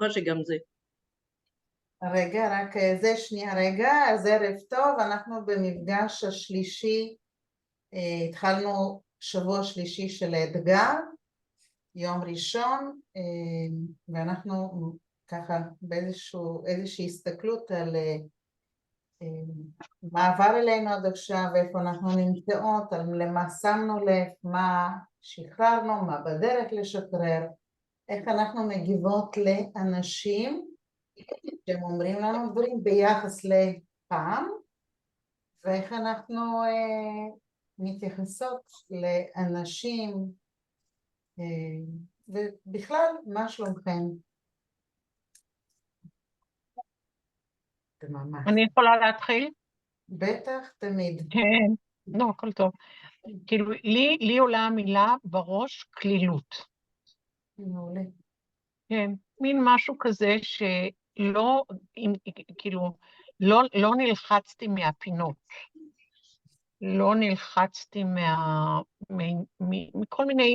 שגם זה. רגע, רק זה שנייה רגע, אז ערב טוב, אנחנו במפגש השלישי, התחלנו שבוע שלישי של האתגר, יום ראשון, ואנחנו ככה באיזושהי הסתכלות על מה עבר אלינו עד עכשיו, איפה אנחנו נמצאות, על למה שמנו לב, מה שחררנו, מה בדרך לשחרר, איך אנחנו מגיבות לאנשים שהם אומרים לנו דברים ביחס לפעם, ואיך אנחנו מתייחסות לאנשים, ובכלל, מה שלומכם? זה ממש. אני יכולה להתחיל? בטח, תמיד. כן, לא, הכל טוב. כאילו, לי עולה המילה בראש כלילות. מעולה. כן, מין משהו כזה שלא, כאילו, לא נלחצתי מהפינות. לא נלחצתי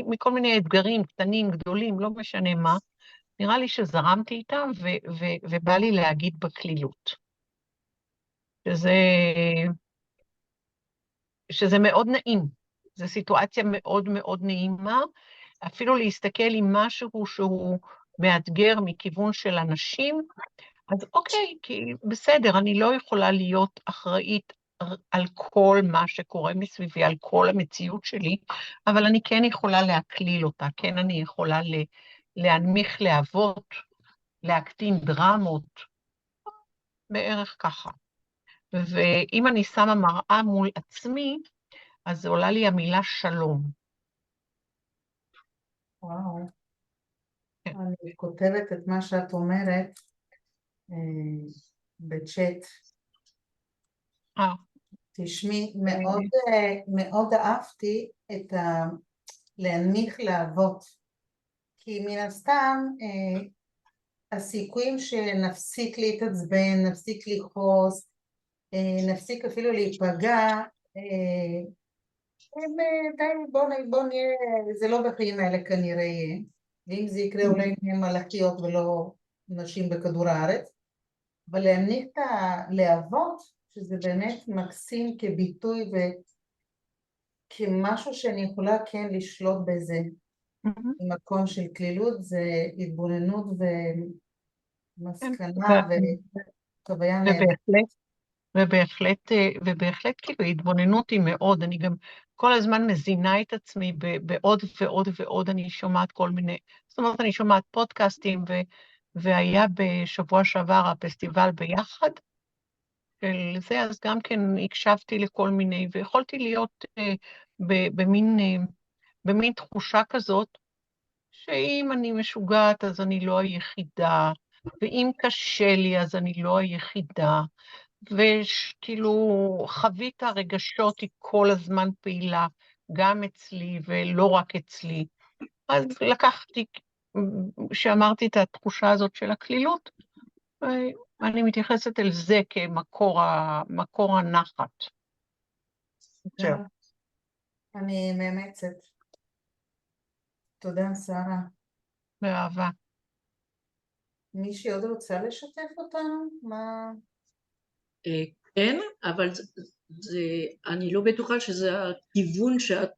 מכל מיני אתגרים קטנים, גדולים, לא משנה מה. נראה לי שזרמתי איתם ובא לי להגיד בכלילות. שזה מאוד נעים. זו סיטואציה מאוד מאוד נעימה, אפילו להסתכל עם משהו שהוא מאתגר מכיוון של אנשים, אז אוקיי, כי בסדר, אני לא יכולה להיות אחראית על כל מה שקורה מסביבי, על כל המציאות שלי, אבל אני כן יכולה להקליל אותה, כן אני יכולה להנמיך להבות, להקטין דרמות, בערך ככה. ואם אני שמה מראה מול עצמי, אז עולה לי המילה שלום. וואו. כן. אני כותבת את מה שאת אומרת בצ'אט. תשמעי, מאוד אהבתי את להנמיך להבות, כי מן הסתם הסיכויים שנפסיק להתעצבן, נפסיק לכעוס, נפסיק אפילו להיפגע, בוא נהיה, זה לא בחיים האלה כנראה יהיה, ואם זה יקרה אולי נהיה מלאכיות ולא נשים בכדור הארץ, אבל להנמיך את הלהבות, שזה באמת מקסים כביטוי וכמשהו שאני יכולה כן לשלוט בזה, במקום של כלילות, זה התבוננות ומסקנה וחוויה נהדרת. ובהחלט כאילו התבוננות היא מאוד, אני גם כל הזמן מזינה את עצמי בעוד ועוד ועוד, אני שומעת כל מיני, זאת אומרת אני שומעת פודקאסטים, והיה בשבוע שעבר הפסטיבל ביחד, של זה, אז גם כן הקשבתי לכל מיני, ויכולתי להיות במין תחושה כזאת, שאם אני משוגעת אז אני לא היחידה, ואם קשה לי אז אני לא היחידה, וכאילו חבית הרגשות היא כל הזמן פעילה, גם אצלי ולא רק אצלי. אז לקחתי, שאמרתי את התחושה הזאת של הכלילות, ואני מתייחסת אל זה כמקור הנחת. זהו. אני מאמצת. תודה, שרה. באהבה. מישהי עוד רוצה לשתף אותנו? מה? כן, אבל אני לא בטוחה שזה הכיוון שאת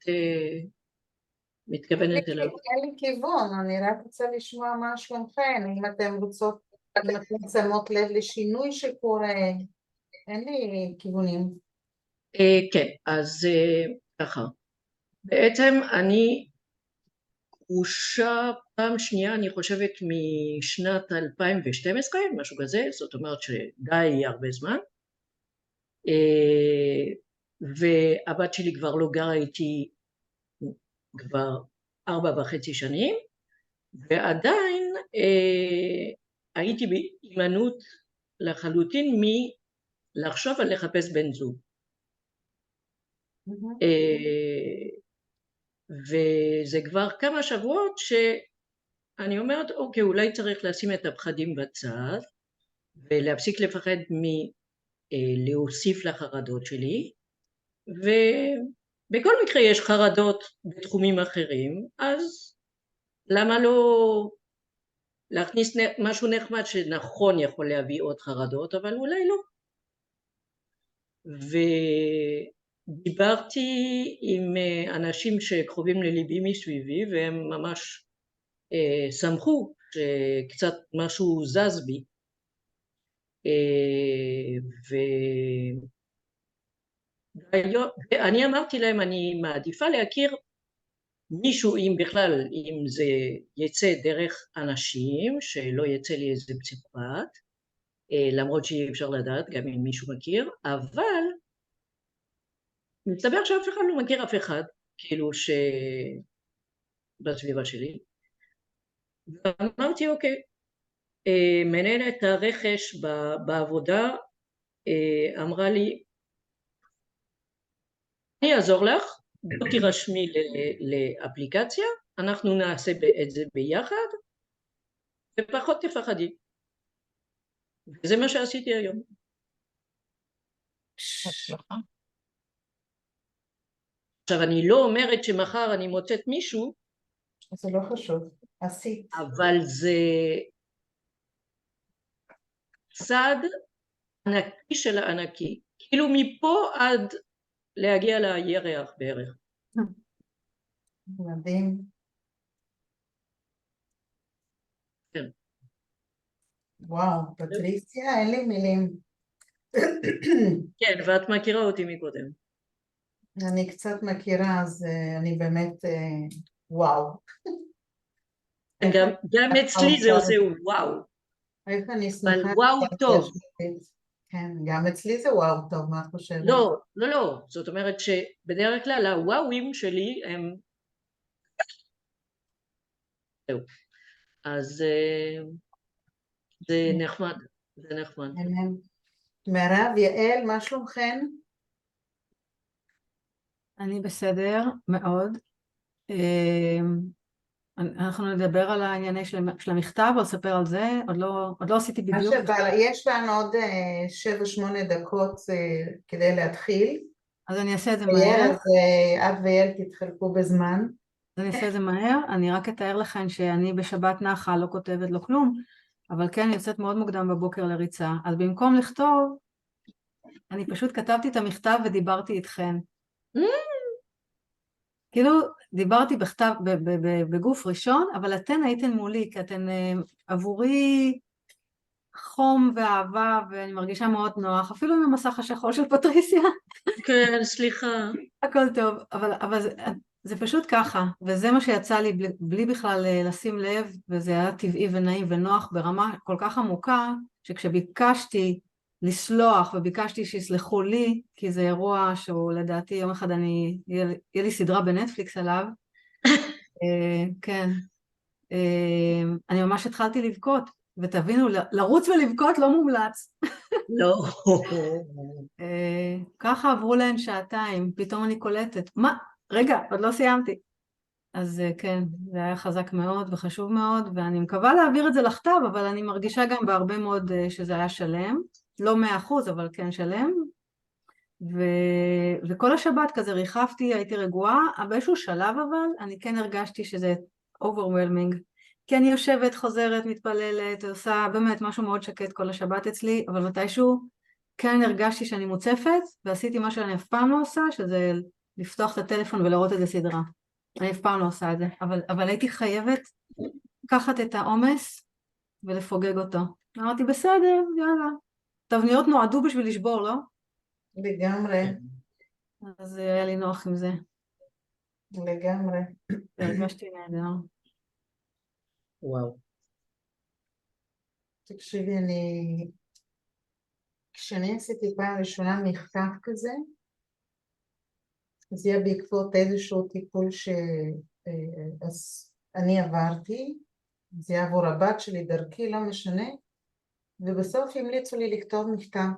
מתכוונת אליו. אין לי כיוון, אני רק רוצה לשמוע מה שלומכם, אם אתם רוצות, אם אתם שמות לב לשינוי שקורה, אין לי כיוונים. כן, אז ככה. בעצם אני גרושה פעם שנייה, אני חושבת משנת 2012, משהו כזה, זאת אומרת שדי הרבה זמן. והבת שלי כבר לא גרה איתי כבר 4.5 שנים, ועדיין הייתי בהימנעות לחלוטין מלחשוב על לחפש בן זוג. וזה כבר כמה שבועות שאני אומרת, אוקיי, אולי צריך לשים את הפחדים בצד, ולהפסיק לפחד מלהוסיף לחרדות שלי, ובכל מקרה יש חרדות בתחומים אחרים, אז למה לא להכניס משהו נחמד שנכון יכול להביא עוד חרדות, אבל אולי לא. ודיברתי עם אנשים שקרובים לליבי מסביבי, והם ממש שמחו שקצת משהו זז בי. ואני אמרתי להם, אני מעדיפה להכיר מישהו, אם בכלל, אם זה יצא דרך אנשים, שלא יצא לי איזה פסיכופת, למרות שאי אפשר לדעת, גם אם מישהו מכיר, אבל מסתבר שאף אחד לא מכיר אף אחד, כאילו בסביבה שלי. ואמרתי, אוקיי, מנהלת הרכש בעבודה אמרה לי, אני אעזור לך, לא תירשמי לאפליקציה, אנחנו נעשה את זה ביחד, ופחות תפחדי. וזה מה שעשיתי היום. הצלחה. עכשיו, אני לא אומרת שמחר אני מוצאת מישהו, זה לא חשוב, עשית. אבל זה צד ענקי של הענקי, כאילו מפה עד להגיע לירח בערך. מדהים. כן. וואו, פטריסיה, אין לי מילים. כן, ואת מכירה אותי מקודם. אני קצת מכירה, אז אני באמת, וואו. גם אצלי זה עושה וואו. איך אני אבל שמחה. וואו טוב. כן, גם אצלי זה וואו טוב, מה את חושבת? לא, לא, לא. זאת אומרת שבדרך כלל הוואוים שלי הם... זהו. אז זה נחמד. זה נחמד. מירב, יעל, מה שלומכן? אני בסדר מאוד. אנחנו נדבר על הענייני של המכתב או לספר על זה, עוד לא עשיתי בדיוק. יש לנו עוד 7-8 דקות כדי להתחיל. אז אני אעשה את זה מהר. אז את ויעל תתחלקו בזמן. אז אני אעשה את זה מהר. אני רק אתאר לכם שאני בשבת נחה לא כותבת לו כלום, אבל כן אני יוצאת מאוד מוקדם בבוקר לריצה. אז במקום לכתוב, אני פשוט כתבתי את המכתב ודיברתי איתכן. כאילו דיברתי בכתב, בגוף ראשון, אבל אתן הייתן מולי, כי אתן עבורי חום ואהבה, ואני מרגישה מאוד נוח, אפילו עם המסך השחור של פטריסיה. כן, סליחה. הכל טוב, אבל זה פשוט ככה, וזה מה שיצא לי בלי בכלל לשים לב, וזה היה טבעי ונעים ונוח ברמה כל כך עמוקה, שכשביקשתי לסלוח וביקשתי שיסלחו לי, כי זה אירוע שהוא לדעתי יום אחד יהיה לי סדרה בנטפליקס עליו, כן, אני ממש התחלתי לבכות, ותבינו, לרוץ ולבכות לא מומלץ. לא. ככה עברו להן שעתיים, פתאום אני קולטת, מה? רגע, עוד לא סיימתי. אז כן, זה היה חזק מאוד וחשוב מאוד, ואני מקווה להעביר את זה לכתב, אבל אני מרגישה גם בהרבה מאוד שזה היה שלם, לא 100%, אבל כן שלם, וכל השבת כזה ריחפתי, הייתי רגועה, באיזשהו שלב אבל, אני כן הרגשתי שזה overwhelming, כי אני יושבת, חוזרת, מתפללת, עושה באמת משהו מאוד שקט כל השבת אצלי, אבל מתישהו כן הרגשתי שאני מוצפת, ועשיתי מה שאני אף פעם לא עושה, שזה לפתוח את הטלפון ולראות איזה סדרה. אני אף פעם לא עושה את זה, אבל הייתי חייבת לקחת את העומס ולפוגג אותו. אמרתי, בסדר, יאללה. תבניות נועדו בשביל לשבור, לא? לגמרי. אז היה לי נוח עם זה. לגמרי. הרגשתי נהדר. וואו. תקשיבי, כשאני עשיתי פעם ראשונה מכתב כזה, זה היה בעקבות איזשהו טיפול שאני עברתי, זה היה עבור הבת שלי, דרכי, לא משנה, ובסוף המליצו לי לכתוב מכתב.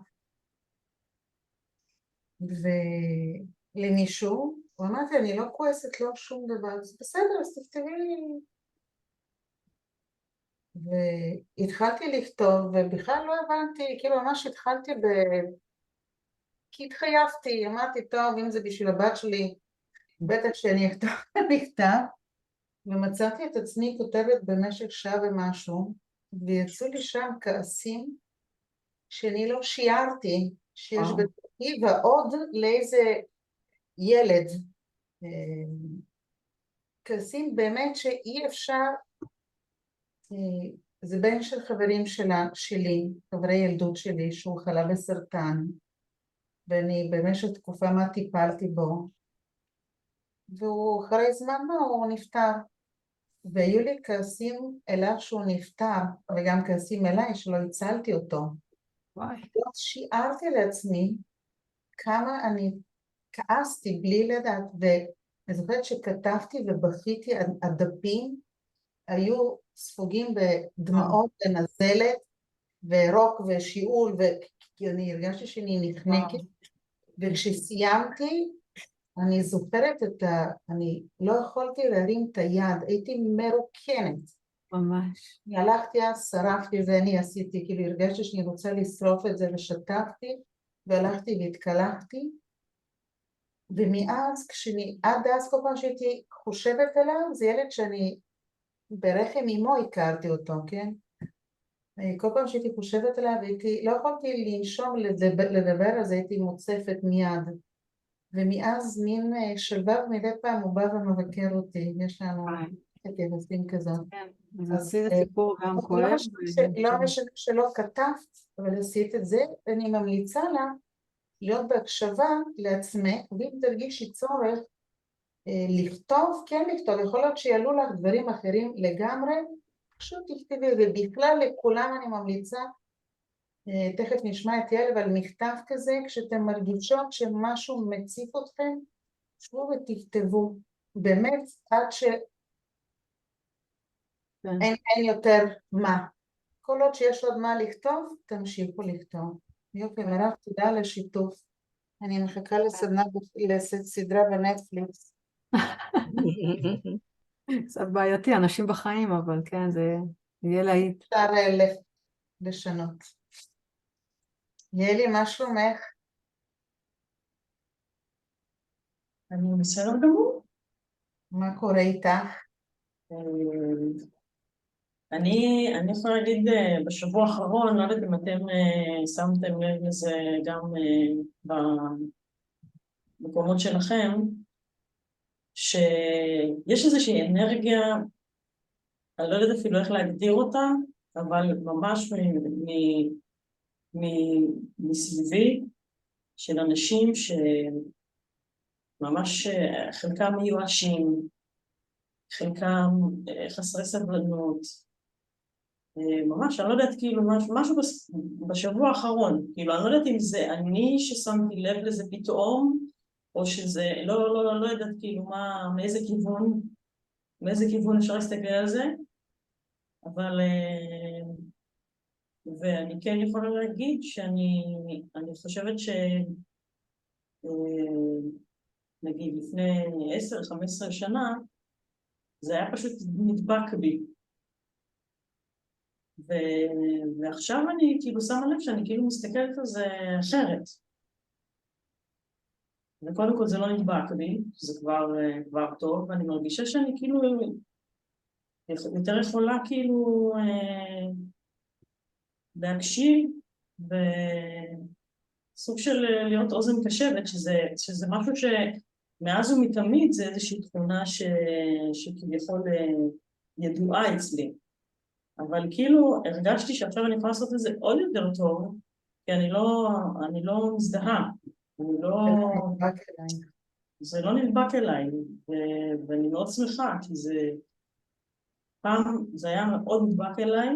ולמישהו, הוא אמרתי, אני לא כועסת, לא שום דבר, זה בסדר, אז תכתבי לי. והתחלתי לכתוב, ובכלל לא הבנתי, כאילו ממש התחלתי כי התחייבתי, אמרתי, טוב, אם זה בשביל הבת שלי, בטח שאני אכתוב מכתב, ומצאתי את עצמי כותבת במשך שעה ומשהו, ויצאו לי שם כעסים שאני לא שיערתי שיש וואו. בתוכי, ועוד לאיזה ילד. כעסים באמת שאי אפשר, זה בן של חברים שלי, חברי ילדות שלי, שהוא חלה בסרטן, ואני במשך תקופה מה טיפלתי בו, והוא אחרי זמן מה הוא נפטר. והיו לי כעסים אליו שהוא נפטר, וגם כעסים אליי שלא הצלתי אותו. וואי. לא שיערתי לעצמי כמה אני כעסתי בלי לדעת, ואני זוכרת שכתבתי ובכיתי, הדפים היו ספוגים בדמעות ונזלת, ורוק ושיעול, כי אני הרגשתי שאני נחנקת, וכשסיימתי, אני זוכרת אני לא יכולתי להרים את היד, הייתי מרוקנת. ממש. אני הלכתי אז, שרפתי את זה, אני עשיתי, כאילו הרגשתי שאני רוצה לשרוף את זה, ושתקתי, והלכתי והתקלחתי, ומאז, עד אז כל פעם שהייתי חושבת עליו, זה ילד שאני ברחם אמו הכרתי אותו, כן? כל פעם שהייתי חושבת עליו, לא יכולתי לנשום לדבר על זה, הייתי מוצפת מיד. ומאז מין שלווה, מדי פעם הוא בא ומבקר אותי, יש לנו את יחסים כזאת. כן, אז עשית סיפור גם כואב. לא משנה שלא כתבת, אבל עשית את זה, אני ממליצה לה להיות בהקשבה לעצמך, ואם תרגישי צורך לכתוב, כן לכתוב, יכול להיות שיעלו לך דברים אחרים לגמרי, פשוט תכתבי, ובכלל לכולם אני ממליצה, תכף נשמע את יעל, אבל מכתב כזה, כשאתם מרגישות שמשהו מציף אתכם, שבו ותכתבו, באמת עד שאין יותר מה. כל עוד שיש עוד מה לכתוב, תמשיכו לכתוב. יופי, מירב, תודה על השיתוף. אני מחכה לסדרה בנטפליקס. קצת בעייתי, אנשים בחיים, אבל כן, זה יהיה להיט. אפשר לשנות. יאלי, מה שלומך? אני בסדר גמור. מה קורה איתך? אני יכולה להגיד בשבוע האחרון, לא יודעת אם אתם שמתם לב לזה גם במקומות שלכם, שיש איזושהי אנרגיה, אני לא יודעת אפילו איך להגדיר אותה, אבל ממש מסביבי של אנשים שממש חלקם מיואשים, חלקם חסרי סבלנות, ממש, אני לא יודעת, כאילו, משהו בשבוע האחרון, כאילו, אני לא יודעת אם זה אני ששמתי לב לזה פתאום, או שזה, לא יודעת, כאילו, מאיזה כיוון אפשר להסתכל על זה, אבל, ואני כן יכולה להגיד שאני חושבת נגיד, לפני 10-15 שנה, זה היה פשוט נדבק בי. ועכשיו אני כאילו שמה לב שאני כאילו מסתכלת על זה אחרת. וקודם כל זה לא נדבק בי, זה כבר טוב, ואני מרגישה שאני כאילו יותר יכולה כאילו להקשיב, וסוג של להיות אוזן קשבת, שזה משהו שמאז ומתמיד זה איזושהי תכונה שכביכול ידועה אצלי. אבל כאילו הרגשתי שעכשיו אני יכולה לעשות את זה עוד יותר טוב, כי אני לא מזדהה, זה לא נדבק אליי, ואני מאוד שמחה, כי פעם זה היה מאוד נדבק אליי,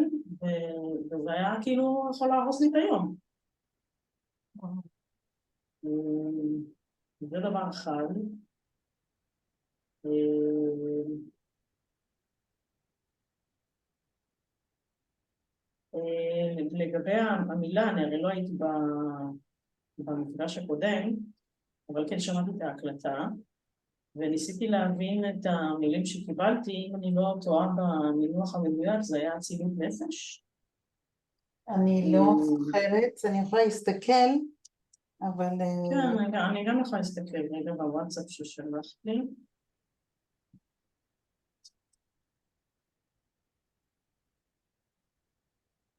וזה היה כאילו יכול להרוס לי את היום. זה דבר אחד. לגבי המילה, אני הרי לא הייתי במפגש הקודם, אבל כן שמעתי את ההקלטה, וניסיתי להבין את המילים שקיבלתי, אם אני לא טועה במינוח המדויק, זה היה אצילות נפש. אני לא זוכרת, אני יכולה להסתכל, אבל... כן, אני גם יכולה להסתכל רגע בוואטסאפ ששלחתי.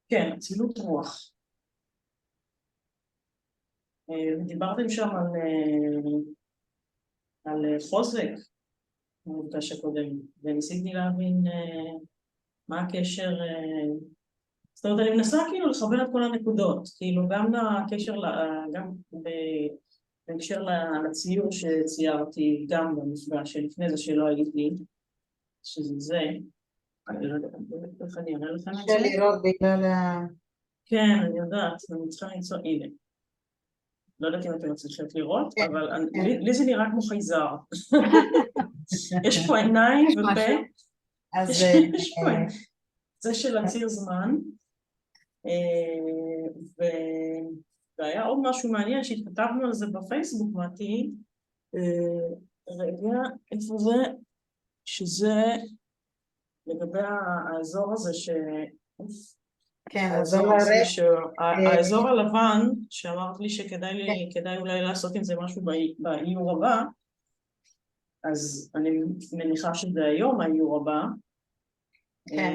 כן, אצילות רוח. דיברתם שם על חוזק, במפגש הקודם, וניסיתי להבין מה הקשר, זאת אומרת, אני מנסה כאילו לחבר את כל הנקודות, כאילו גם לקשר, גם בהקשר לציור שציירתי גם במפגש שלפני זה שלא הייתי, שזה זה, אני לא יודעת איך אני אראה לכם את זה. קשה לראות בגלל כן, אני יודעת, אני צריכה למצוא, הנה. לא יודעת אם אתם מצליחים לראות, כן, אבל כן. לי זה נראה כמו חייזר. יש פה עיניים ופה, משהו. אז יש פה עיניים. זה של הציר זמן, והיה עוד משהו מעניין שהתכתבנו על זה בפייסבוק, מתי, רגע, איפה זה? שזה לגבי האזור הזה כן, האזור הזה, האזור הלבן, שאמרת לי שכדאי אולי לעשות עם זה משהו באיור הבא, אז אני מניחה שזה היום האיור הבא, כן.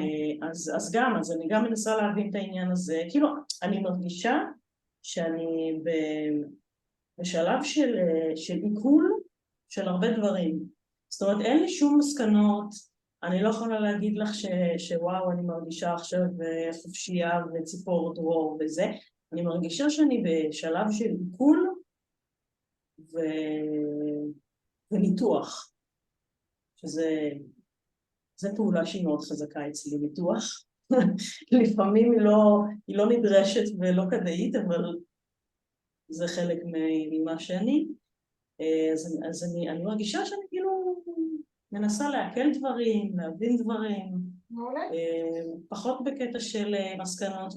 אז אני גם מנסה להבין את העניין הזה, כאילו אני מרגישה שאני בשלב של עיכול של הרבה דברים, זאת אומרת אין לי שום מסקנות, אני לא יכולה להגיד לך שוואו אני מרגישה עכשיו חופשייה וציפור דרור וזה, אני מרגישה שאני בשלב של עיכול וניתוח, שזה פעולה שהיא מאוד חזקה אצלי, ניתוח. לפעמים היא לא נדרשת ולא כדאית, אבל זה חלק ממה שאני. אז אני מרגישה שאני כאילו מנסה להקל דברים, להבין דברים, פחות בקטע של מסקנות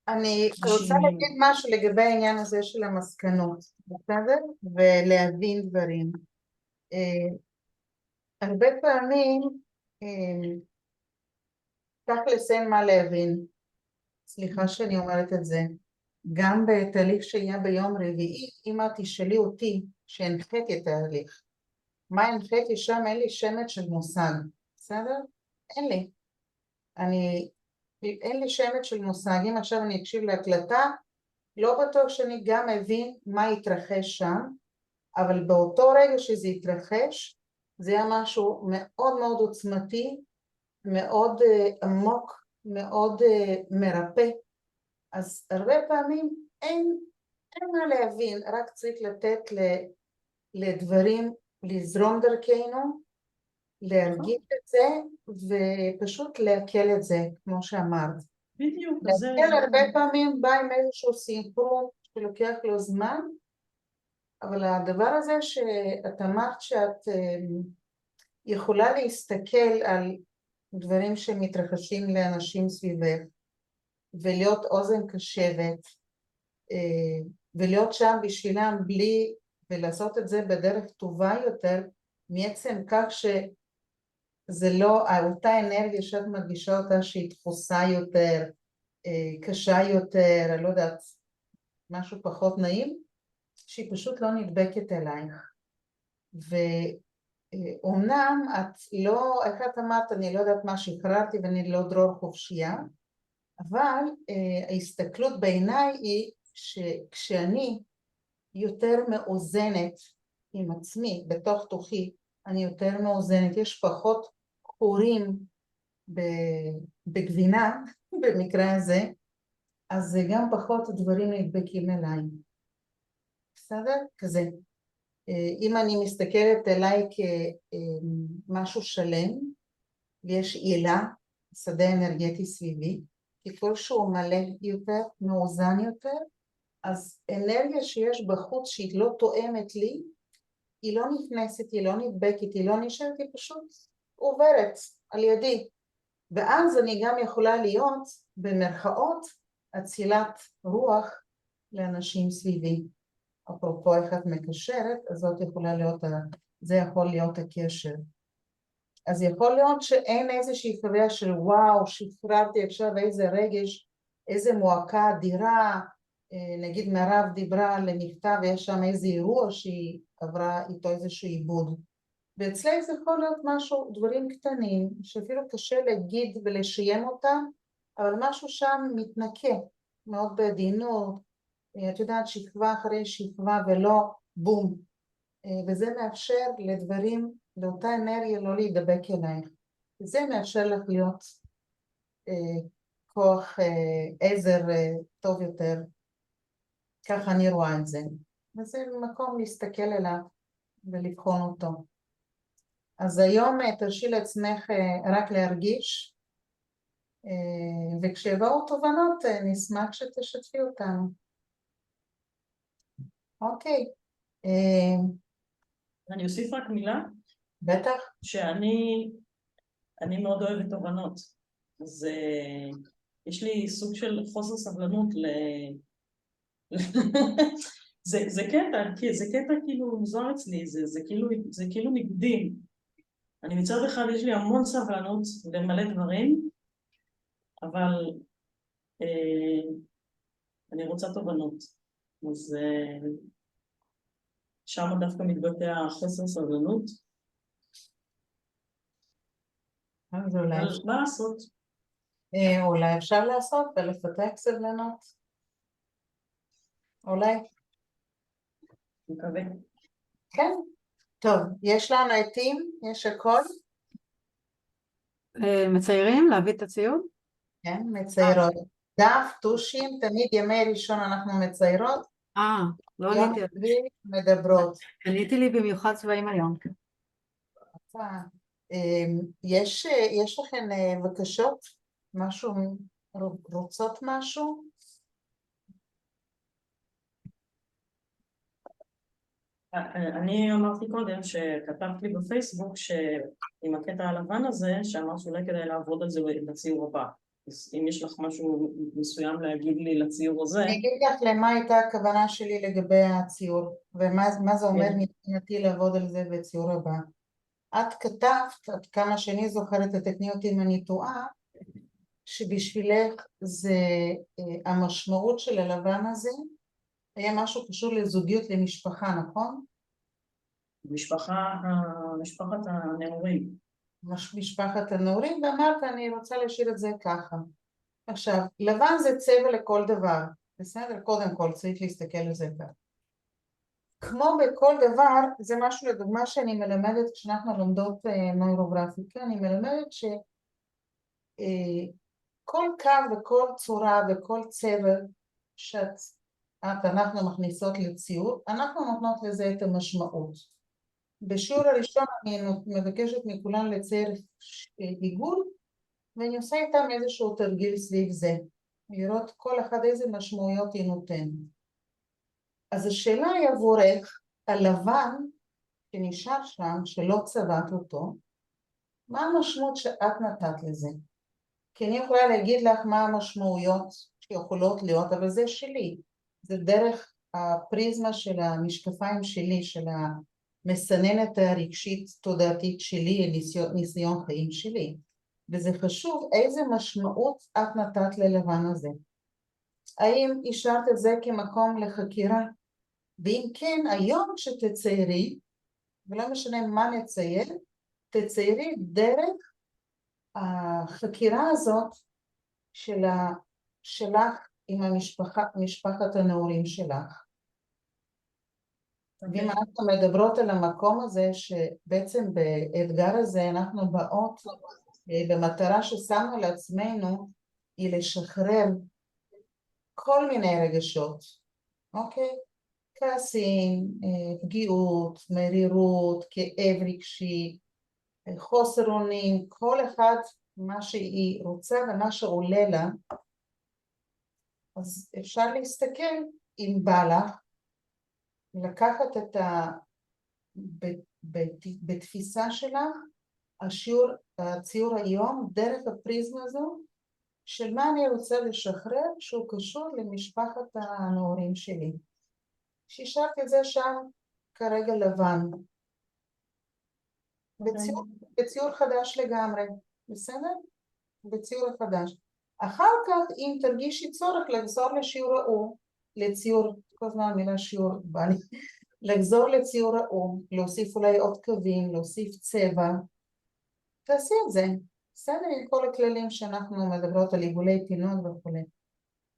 אני רוצה להגיד משהו לגבי העניין הזה של המסקנות, בסדר? ולהבין דברים. הרבה פעמים תכלס אין מה להבין, סליחה שאני אומרת את זה, גם בתהליך שהיה ביום רביעי, אם את תשאלי אותי שהנחיתי את התהליך, מה הנחיתי שם, אין לי שמץ של מושג, בסדר? אין לי. אין לי שמץ של מושג, אם עכשיו אני אקשיב להקלטה, לא בטוח שאני גם מבין מה התרחש שם, אבל באותו רגע שזה התרחש, זה היה משהו מאוד מאוד עוצמתי, מאוד עמוק, מאוד מרפא. אז הרבה פעמים אין מה להבין, רק צריך לתת לדברים לזרום דרכנו, להרגיש את זה ופשוט להקל את זה, כמו שאמרת. בדיוק. להקל הרבה פעמים בא עם איזשהו סינכרון שלוקח לו זמן, אבל הדבר הזה שאת אמרת שאת יכולה להסתכל על דברים שמתרחשים לאנשים סביבך, ולהיות אוזן קשבת, ולהיות שם בשבילם בלי, ולעשות את זה בדרך טובה יותר, מעצם כך שזה לא, אותה אנרגיה שאת מרגישה אותה שהיא דחוסה יותר, קשה יותר, אני לא יודעת, משהו פחות נעים, שהיא פשוט לא נדבקת אלייך. ואומנם את לא, איך את אמרת, אני לא יודעת מה שחררתי ואני לא דרור חופשייה, אבל ההסתכלות בעיניי היא שכשאני יותר מאוזנת עם עצמי, בתוך תוכי, אני יותר מאוזנת, יש פחות חורים בגבינה, במקרה הזה, אז גם פחות דברים נדבקים אליי. בסדר? כזה. אם אני מסתכלת אליי כמשהו שלם, ויש עילה, שדה אנרגטי סביבי, ככל שהוא מלא יותר, מאוזן יותר, אז אנרגיה שיש בחוץ שהיא לא תואמת לי, היא לא נכנסת, היא לא נדבקת, היא לא נשארת, היא פשוט עוברת על ידי. ואז אני גם יכולה להיות במרכאות אצילת רוח לאנשים סביבי. אפרופו איך את מקשרת, אז זאת יכולה להיות, זה יכול להיות הקשר. אז יכול להיות שאין איזושהי חוויה של וואו, שחררתי עכשיו איזה רגש, איזה מועקה אדירה, נגיד מירב דיברה על מכתב ויש שם איזה אירוע שהיא עברה איתו איזשהו עיבוד. ואצלך זה יכול להיות משהו, דברים קטנים, שאפילו קשה להגיד ולשיים אותם, אבל משהו שם מתנקה, מאוד בעדינות, את יודעת, שכבה אחרי שכבה ולא בום, וזה מאפשר לדברים, לאותה אנרגיה לא להידבק אלייך. זה מאפשר לך להיות כוח עזר טוב יותר, ככה אני רואה את זה. וזה מקום להסתכל עליו ולבחון אותו. אז היום תרשי לעצמך רק להרגיש, וכשיבואו תובנות נשמח שתשתפי אותנו. אוקיי. אני אוסיף רק מילה, בטח. שאני מאוד אוהבת תובנות, אז יש לי סוג של חוסר סבלנות זה קטע כאילו מוזר אצלי, זה כאילו ניגודים. אני מצד אחד יש לי המון סבלנות למלא דברים, אבל אני רוצה תובנות, אז שם דווקא מתבטא החוסר סבלנות. אז אולי אבל מה לעשות? אולי אפשר לעשות ולפתח סבלנות. אולי. מקווה. כן. טוב, יש לנו עטים, יש הכל. מציירים, להביא את הציוד? כן, מציירות. דף, טושים, תמיד ימי ראשון אנחנו מציירות. לא יום עניתי. שביעי מדברות. עניתי לי במיוחד צבעים היום. יש לכם בקשות? משהו, רוצות משהו? אני אמרתי קודם שכתבת לי בפייסבוק שעם הקטע הלבן הזה, שאמרת שאולי כדאי לעבוד על זה בציור הבא. אז אם יש לך משהו מסוים להגיד לי לציור הזה... אני אגיד לך למה הייתה הכוונה שלי לגבי הציור, ומה זה אומר מבחינתי לעבוד על זה בציור הבא. את כתבת, עד כמה שאני זוכרת, תתקני אותי אם אני טועה, שבשבילך זה המשמעות של הלבן הזה, היה משהו קשור לזוגיות, למשפחה, נכון? משפחת הנעורים. משפחת הנעורים, ואמרת אני רוצה להשאיר את זה ככה. עכשיו, לבן זה צבע לכל דבר, בסדר? קודם כל צריך להסתכל על זה ככה. כמו בכל דבר, זה משהו לדוגמה שאני מלמדת כשאנחנו לומדות נוירוגרפיקה, אני מלמדת שכל קו וכל צורה וכל צבע אנחנו מכניסות לציור, אנחנו נותנות לזה את המשמעות. בשיעור הראשון אני מבקשת מכולם לצייר עיגול, ואני עושה איתם איזשהו תרגיל סביב זה, לראות כל אחד איזה משמעויות היא נותנת. אז השאלה היא עבורך, הלבן שנשאר שם, שלא צבעת אותו, מה המשמעות שאת נתת לזה? כי אני יכולה להגיד לך מה המשמעויות שיכולות להיות, אבל זה שלי. זה דרך הפריזמה של המשקפיים שלי, של המסננת הרגשית תודעתית שלי, ניסיון חיים שלי. וזה חשוב איזה משמעות את נתת ללבן הזה. האם השארת את זה כמקום לחקירה? ואם כן, היום שתציירי, ולא משנה מה נצייר, תציירי דרך החקירה הזאת שלך עם משפחת הנעורים שלך. ואם אנחנו מדברות על המקום הזה, שבעצם באתגר הזה אנחנו באות במטרה ששמנו לעצמנו, היא לשחרר כל מיני רגשות, אוקיי? כעסים, פגיעות, מרירות, כאב רגשי, חוסר אונים, כל אחד מה שהיא רוצה ומה שעולה לה, אז אפשר להסתכל אם בא לך, לקחת את בתפיסה שלך, הציור היום דרך הפריזמה הזו, של מה אני רוצה לשחרר שהוא קשור למשפחת הנעורים שלי. שהשארתי את זה שם כרגע לבן. בציור חדש לגמרי, בסדר? בציור חדש. אחר כך אם תרגישי צורך לחזור לשיעור ההוא, לציור, כל הזמן המילה שיעור בא לי, לחזור לציור ההוא, להוסיף אולי עוד קווים, להוסיף צבע, תעשי את זה. בסדר, עם כל הכללים שאנחנו מדברות על עיגולי פינות וכו'.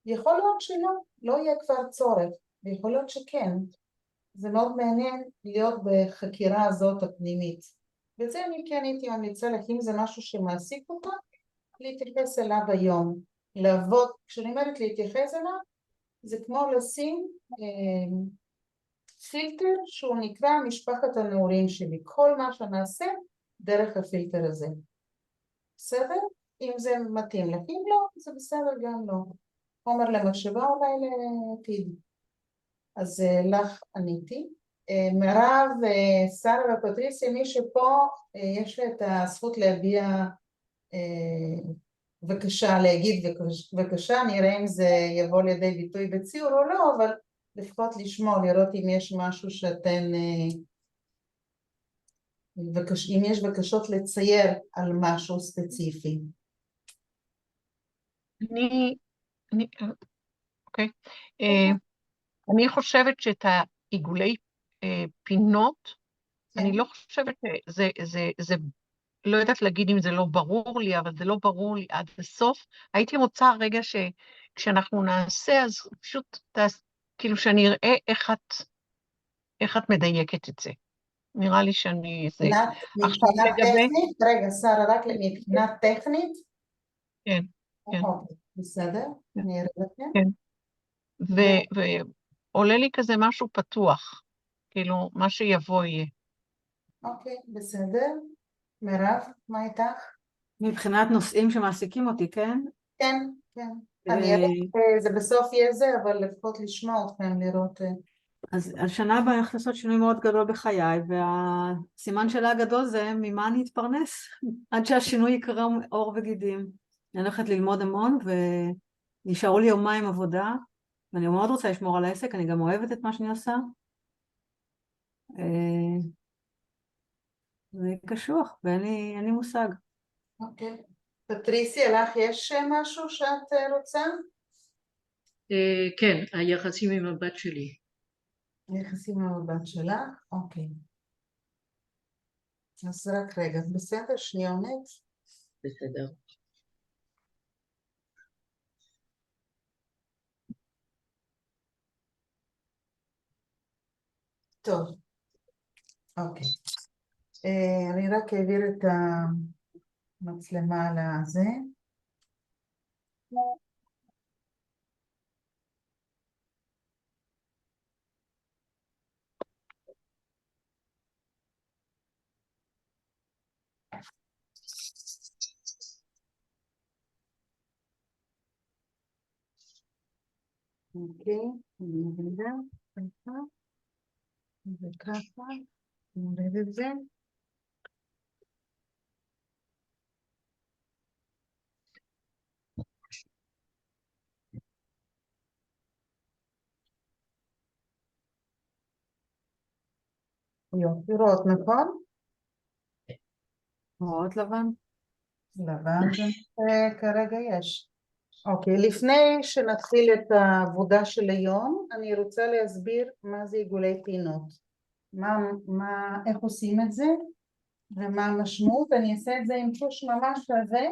יכול להיות שלא, לא יהיה כבר צורך, ויכול להיות שכן. זה מאוד מעניין להיות בחקירה הזאת הפנימית. וזה אני כן הייתי ממליצה לך, אם זה משהו שמעסיק אותה, להתייחס אליו היום. לעבוד, כשאני אומרת להתייחס אליו, זה כמו לשים פילטר שהוא נקרא משפחת הנעורים שלי. כל מה שנעשה דרך הפילטר הזה. בסדר? אם זה מתאים לך, אם לא, זה בסדר גם לא. חומר למחשבה אולי לעתיד. אז לך עניתי. מירב, שרה ופטריסיה, מי שפה יש לה את הזכות להביע בבקשה, להגיד בבקשה, נראה אם זה יבוא לידי ביטוי בציור או לא, אבל לפחות לשמוע, לראות אם יש משהו שאתן, אם יש בקשות לצייר על משהו ספציפי. אוקיי. אני חושבת שאת העיגולי פינות, אני לא חושבת שזה, לא יודעת להגיד אם זה לא ברור לי, אבל זה לא ברור לי עד הסוף. הייתי רוצה רגע שכשאנחנו נעשה, אז פשוט כאילו שאני אראה איך את מדייקת את זה. נראה לי שאני... מבחינה טכנית? רגע, שרה, רק מבחינה טכנית? כן, כן. בסדר, אני אראה לכם. כן. ועולה לי כזה משהו פתוח, כאילו, מה שיבוא יהיה. אוקיי, בסדר. מירב, מה איתך? מבחינת נושאים שמעסיקים אותי, כן? כן, כן. אני אראה, זה בסוף יהיה זה, אבל לפחות לשמוע אתכם, לראות... אז השנה הבאה אני הולכת לעשות שינוי מאוד גדול בחיי, והסימן שלה הגדול זה ממה אני אתפרנס, עד שהשינוי יקרם עור וגידים. אני הולכת ללמוד המון, ונשארו לי יומיים עבודה, ואני מאוד רוצה לשמור על העסק, אני גם אוהבת את מה שאני עושה. זה קשוח, ואין לי מושג. אוקיי. פטריסיה, לך יש משהו שאת רוצה? כן, היחסים עם הבת שלי. היחסים עם הבת שלך? אוקיי. אז רק רגע, בסדר? שניונת? בסדר. טוב. אוקיי. אני רק אעביר את המצלמה על הזה. אוקיי, אני מבינה, ככה, וככה, נוריד את זה. יופי, רואות, נכון? רואות לבן? לבן זה כרגע יש. אוקיי, לפני שנתחיל את העבודה של היום, אני רוצה להסביר מה זה עיגולי פינות. איך עושים את זה ומה המשמעות. אני אעשה את זה עם פוש ממש כזה,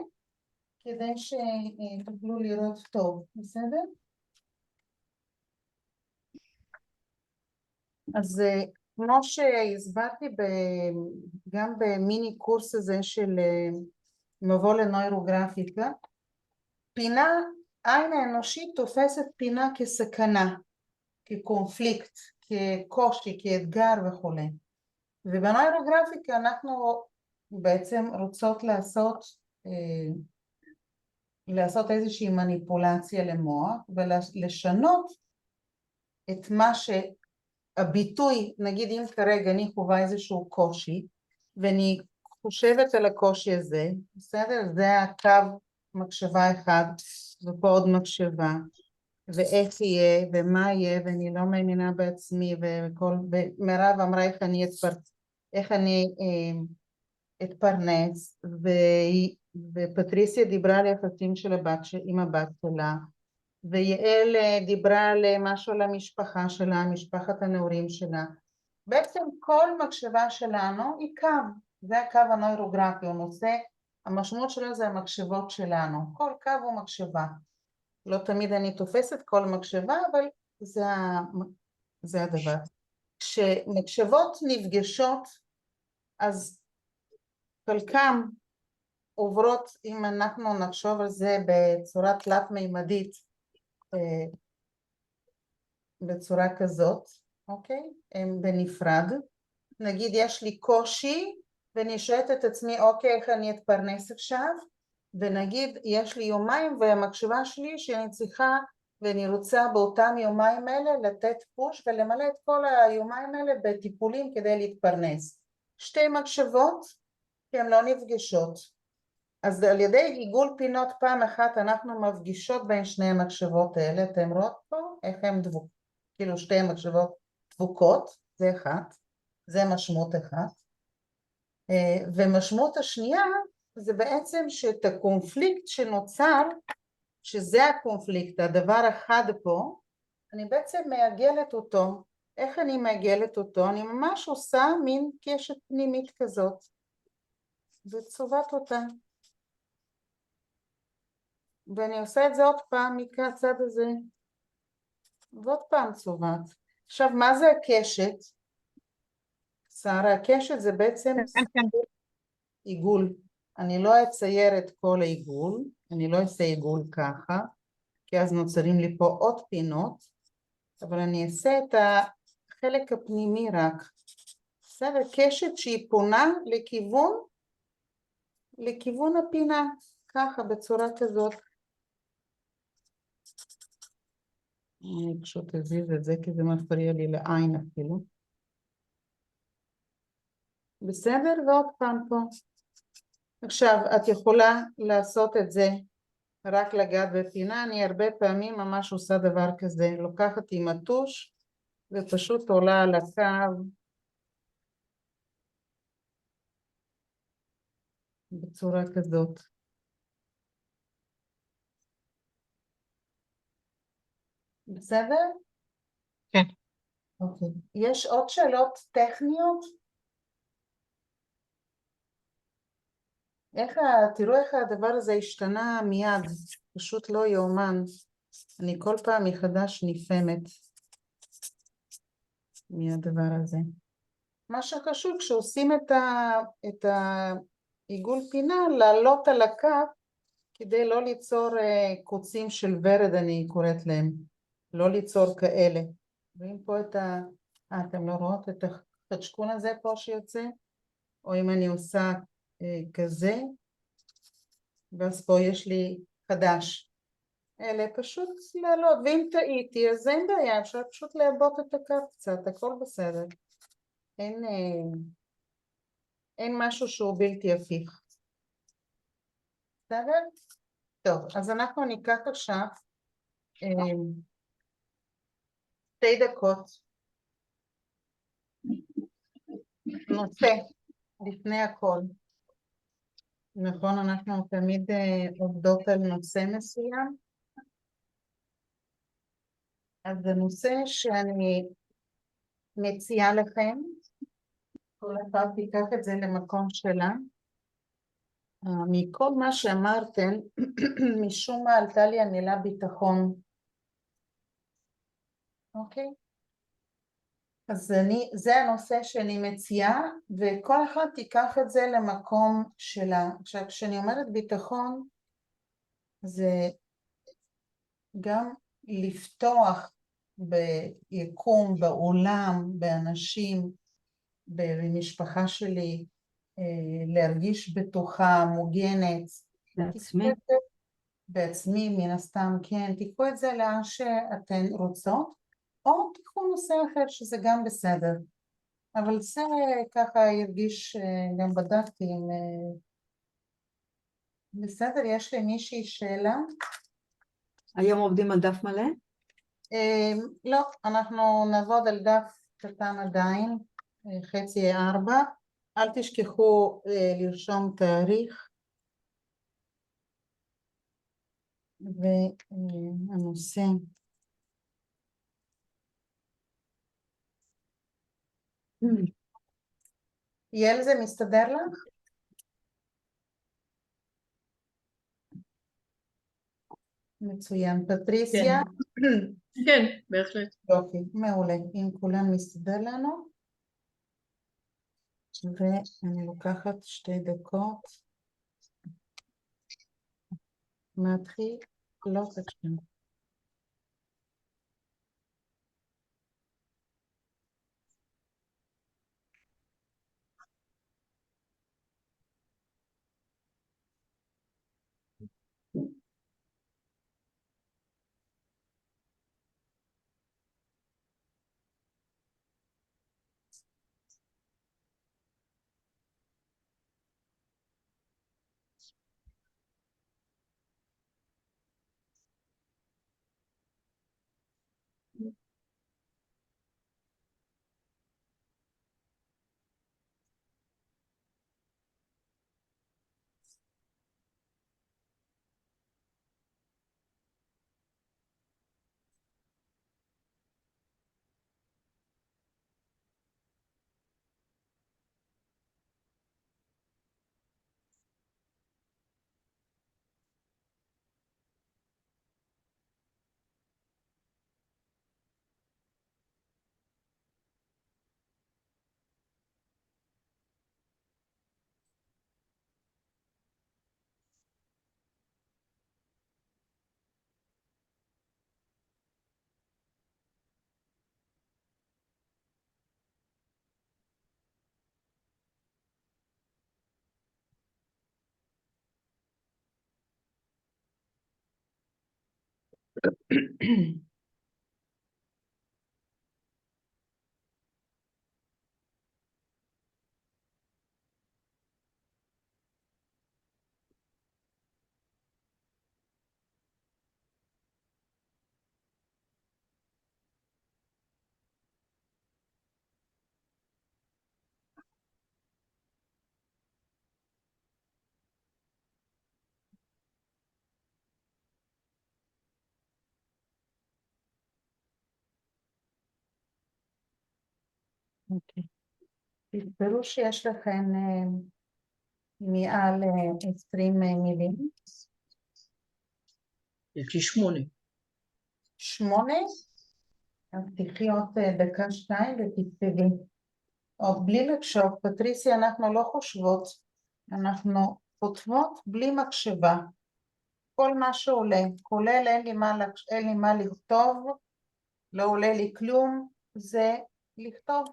כדי שתוכלו לראות טוב, בסדר? אז כמו שהסברתי גם במיני קורס הזה של מבוא לנוירוגרפיקה, פינה, העין האנושית תופסת פינה כסכנה, כקונפליקט, כקושי, כאתגר וכו'. ובנוירוגרפיקה אנחנו בעצם רוצות לעשות איזושהי מניפולציה למוח ולשנות את מה שהביטוי, נגיד אם כרגע אני חווה איזשהו קושי ואני חושבת על הקושי הזה, בסדר? זה הקו מחשבה אחד ופה עוד מחשבה ואיך יהיה ומה יהיה ואני לא מאמינה בעצמי ומירב אמרה איך אני אתפרנס ופטריסיה דיברה על היחסים של עם הבת שלה ויעל דיברה על משהו על המשפחה שלה, משפחת הנעורים שלה. בעצם כל מחשבה שלנו היא קו, זה הקו הנוירוגרפי, הוא נושא המשמעות שלו זה המחשבות שלנו. כל קו הוא מחשבה. לא תמיד אני תופסת כל מחשבה, אבל זה הדבר. כשמחשבות נפגשות, אז חלקם עוברות, אם אנחנו נחשוב על זה בצורה תלת-מימדית, בצורה כזאת, אוקיי? הם בנפרד. נגיד יש לי קושי, ואני שואלת את עצמי, אוקיי, איך אני אתפרנס עכשיו? ונגיד יש לי יומיים, והמחשבה שלי שאני צריכה, ואני רוצה באותם יומיים האלה לתת פוש, ולמלא את כל היומיים האלה בטיפולים כדי להתפרנס. שתי מחשבות, כי הן לא נפגשות. אז על ידי עיגול פינות פעם אחת אנחנו מפגישות בין שני המחשבות האלה, אתם רואות פה איך הן דבוקות, כאילו שתי המחשבות דבוקות, זה אחת, זה משמעות אחת. ומשמעות השנייה זה בעצם שאת הקונפליקט שנוצר, שזה הקונפליקט, הדבר אחד פה, אני בעצם מעגלת אותו. איך אני מעגלת אותו? אני ממש עושה מין קשת פנימית כזאת, וצובעת אותה. ואני עושה את זה עוד פעם מהצד הזה, ועוד פעם צובעת. עכשיו, מה זה הקשת? שרה, הקשת זה בעצם עיגול. אני לא אצייר את כל העיגול, אני לא אעשה עיגול ככה, כי אז נוצרים לי פה עוד פינות, אבל אני אעשה את החלק הפנימי רק. בסדר, קשת שהיא פונה לכיוון הפינה, ככה, בצורה כזאת. אני פשוט אזיז את זה, כי זה מפריע לי לעין אפילו. בסדר, ועוד פעם פה. עכשיו, את יכולה לעשות את זה רק לגעת בפינה. אני הרבה פעמים ממש עושה דבר כזה, לוקחת עם הטוש ופשוט עולה על הקו בצורה כזאת. בסדר? כן. אוקיי. יש עוד שאלות טכניות? תראו איך הדבר הזה השתנה מיד, פשוט לא יאומן. אני כל פעם מחדש נפעמת מהדבר הזה. מה שחשוב כשעושים את העיגול פינה, לעלות על הקו כדי לא ליצור קוצים של ורד, אני קוראת להם, לא ליצור כאלה. רואים פה אתם לא רואות את החדשקון הזה פה שיוצא? או אם אני עושה כזה, ואז פה יש לי חדש. אלה פשוט לעלות, ואם טעיתי אז אין בעיה, אפשר פשוט לעבות את הקו קצת, הכל בסדר. אין משהו שהוא בלתי הפיך. בסדר? טוב, אז אנחנו ניקח עכשיו 2 דקות נושא לפני הכל. נכון, אנחנו תמיד עובדות על נושא מסוים. אז זה נושא שאני מציעה לכם, כל אחד תיקח את זה למקום שלה. מכל מה שאמרתם, משום מה עלתה לי המילה ביטחון. אוקיי? אז זה הנושא שאני מציעה, וכל אחד תיקח את זה למקום שלה. עכשיו, כשאני אומרת ביטחון, זה גם לפתוח ביקום, בעולם, באנשים, במשפחה שלי, להרגיש בטוחה, מוגנת. בעצמי. בעצמי, מן הסתם, כן. תיקחו את זה לאן שאתן רוצות. או תיקחו נושא אחר שזה גם בסדר, אבל זה ככה ירגיש, גם בדקתי עם... בסדר, יש לי מישהי שאלה? היום עובדים על דף מלא? לא, אנחנו נעבוד על דף קטן עדיין, 3/4, אל תשכחו לרשום תאריך, והנושא. יעל, זה מסתדר לך? מצוין. פטריסיה? כן, בהחלט. יופי, מעולה. אם כולם מסתדר לנו. ואני לוקחת 2 דקות. מתחיל, לא תקשיב. אוקיי. תזכרו שיש לכם מעל 20 מילים. יש לי 8. 8, אז תחי עוד 1-2 ותכתבי. עוד בלי לחשוב, פטריסיה, אנחנו לא חושבות, אנחנו כותבות בלי מחשבה. כל מה שעולה, כולל אין לי מה לכתוב, לא עולה לי כלום, זה לכתוב.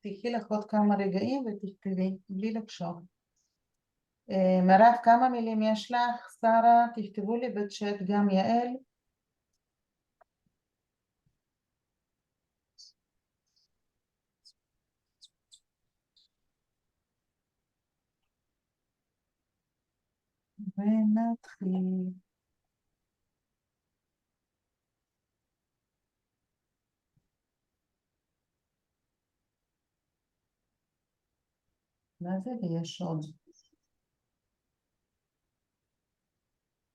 תחי לך עוד כמה רגעים ותכתבי, בלי לחשוב. מירב, כמה מילים יש לך? שרה, תכתבו לי בצ'אט, גם יעל. ונתחיל. מה זה ויש עוד?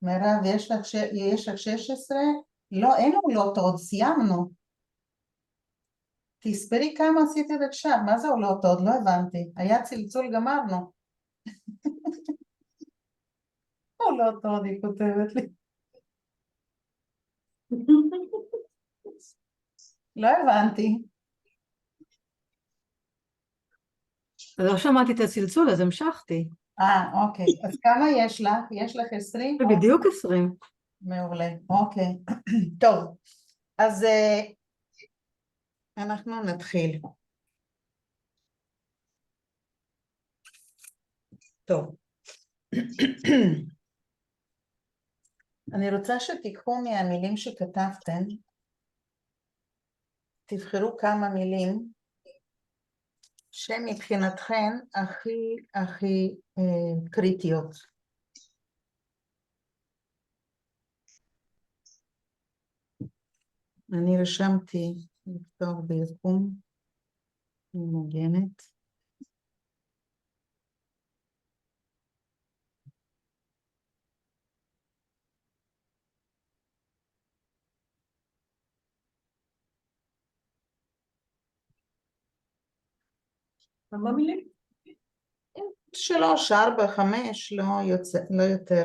מירב, יש לך 16? לא, אין עולות עוד, סיימנו. תספרי כמה עשיתי עד עכשיו, מה זה עולות עוד? לא הבנתי. היה צלצול, גמרנו. עולות עוד, היא כותבת לי. לא הבנתי. לא שמעתי את הצלצול, אז המשכתי. אוקיי. אז כמה יש לך? יש לך 20? זה בדיוק 20. מעולה. אוקיי. טוב. אז אנחנו נתחיל. טוב. אני רוצה שתיקחו מהמילים שכתבתם, תבחרו כמה מילים שמבחינתכן הכי קריטיות. אני רשמתי לכתוב ביקום מוגנת. כמה מילים? 3, 4, 5, לא יותר.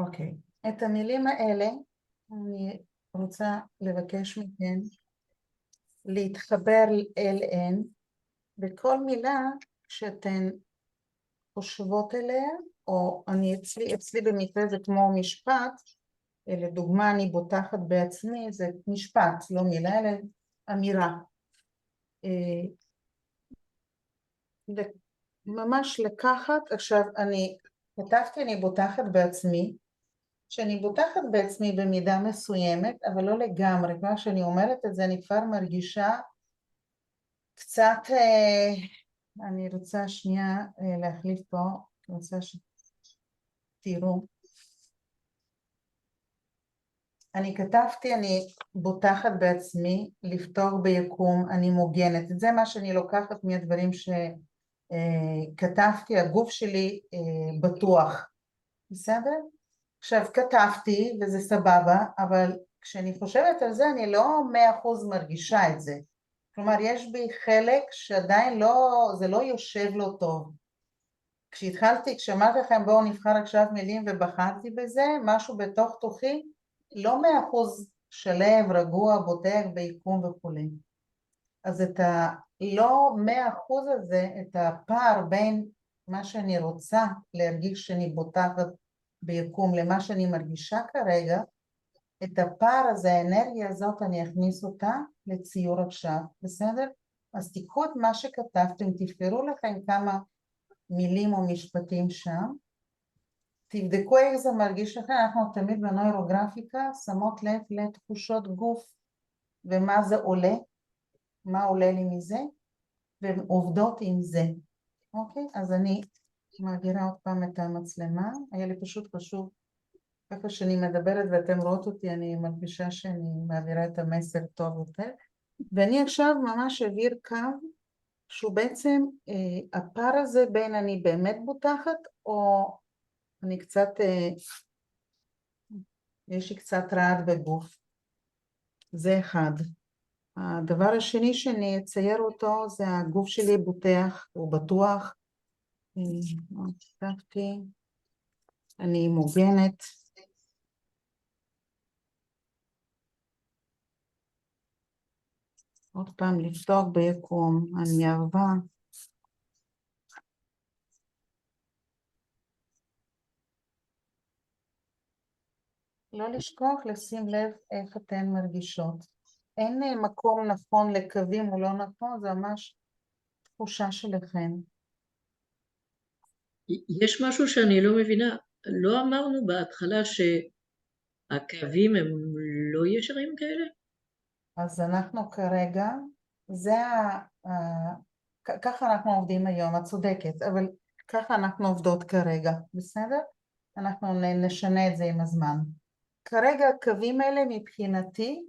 אוקיי. את המילים האלה אני רוצה לבקש מכן להתחבר אליהן, וכל מילה שאתן חושבות אליה, או אצלי במקרה זה כמו משפט, לדוגמה אני בוטחת בעצמי, זה משפט, לא מילה, אלא אמירה. ממש לקחת, עכשיו אני כתבתי אני בוטחת בעצמי, שאני בוטחת בעצמי במידה מסוימת, אבל לא לגמרי, כבר שאני אומרת את זה אני כבר מרגישה קצת, אני רוצה שנייה להחליף פה, אני רוצה שתראו. אני כתבתי, אני בוטחת בעצמי, לפתור ביקום, אני מוגנת. זה מה שאני לוקחת מהדברים שכתבתי, הגוף שלי בטוח. בסדר? עכשיו כתבתי וזה סבבה, אבל כשאני חושבת על זה אני לא 100% מרגישה את זה. כלומר יש בי חלק שעדיין זה לא יושב לו טוב. כשאמרתי לכם בואו נבחר עכשיו מילים ובחרתי בזה, משהו בתוך תוכי לא 100% שלב, רגוע, בודק, ביקום וכו'. אז את הלא 100% הזה, את הפער בין מה שאני רוצה להרגיש שאני בוטחת ביקום למה שאני מרגישה כרגע, את הפער הזה, האנרגיה הזאת, אני אכניס אותה לציור עכשיו, בסדר? אז תיקחו את מה שכתבתם, תבחרו לכם כמה מילים או משפטים שם, תבדקו איך זה מרגיש לכם, אנחנו תמיד בנוירוגרפיקה שמות לב לתחושות גוף ומה זה עולה, מה עולה לי מזה, ועובדות עם זה, אוקיי? אז אני מעבירה עוד פעם את המצלמה, היה לי פשוט חשוב, ככה שאני מדברת ואתם רואות אותי, אני מרגישה שאני מעבירה את המסר טוב יותר, ואני עכשיו ממש אעביר קו, שהוא בעצם הפער הזה בין אני באמת בוטחת, או אני קצת, יש לי קצת רעד בגוף, זה אחד. הדבר השני שאני אצייר אותו זה הגוף שלי בוטח, הוא בטוח, כתבתי, אני מוגנת, עוד פעם לפתוח ביקום, אני אהבה, לא לשכוח לשים לב איך אתן מרגישות. אין מקום נכון לקווים או לא נכון, זה ממש תחושה שלכם. יש משהו שאני לא מבינה, לא אמרנו בהתחלה שהקווים הם לא ישרים כאלה? אז אנחנו כרגע, ככה אנחנו עובדים היום, את צודקת, אבל ככה אנחנו עובדות כרגע, בסדר? אנחנו נשנה את זה עם הזמן. כרגע הקווים האלה מבחינתי,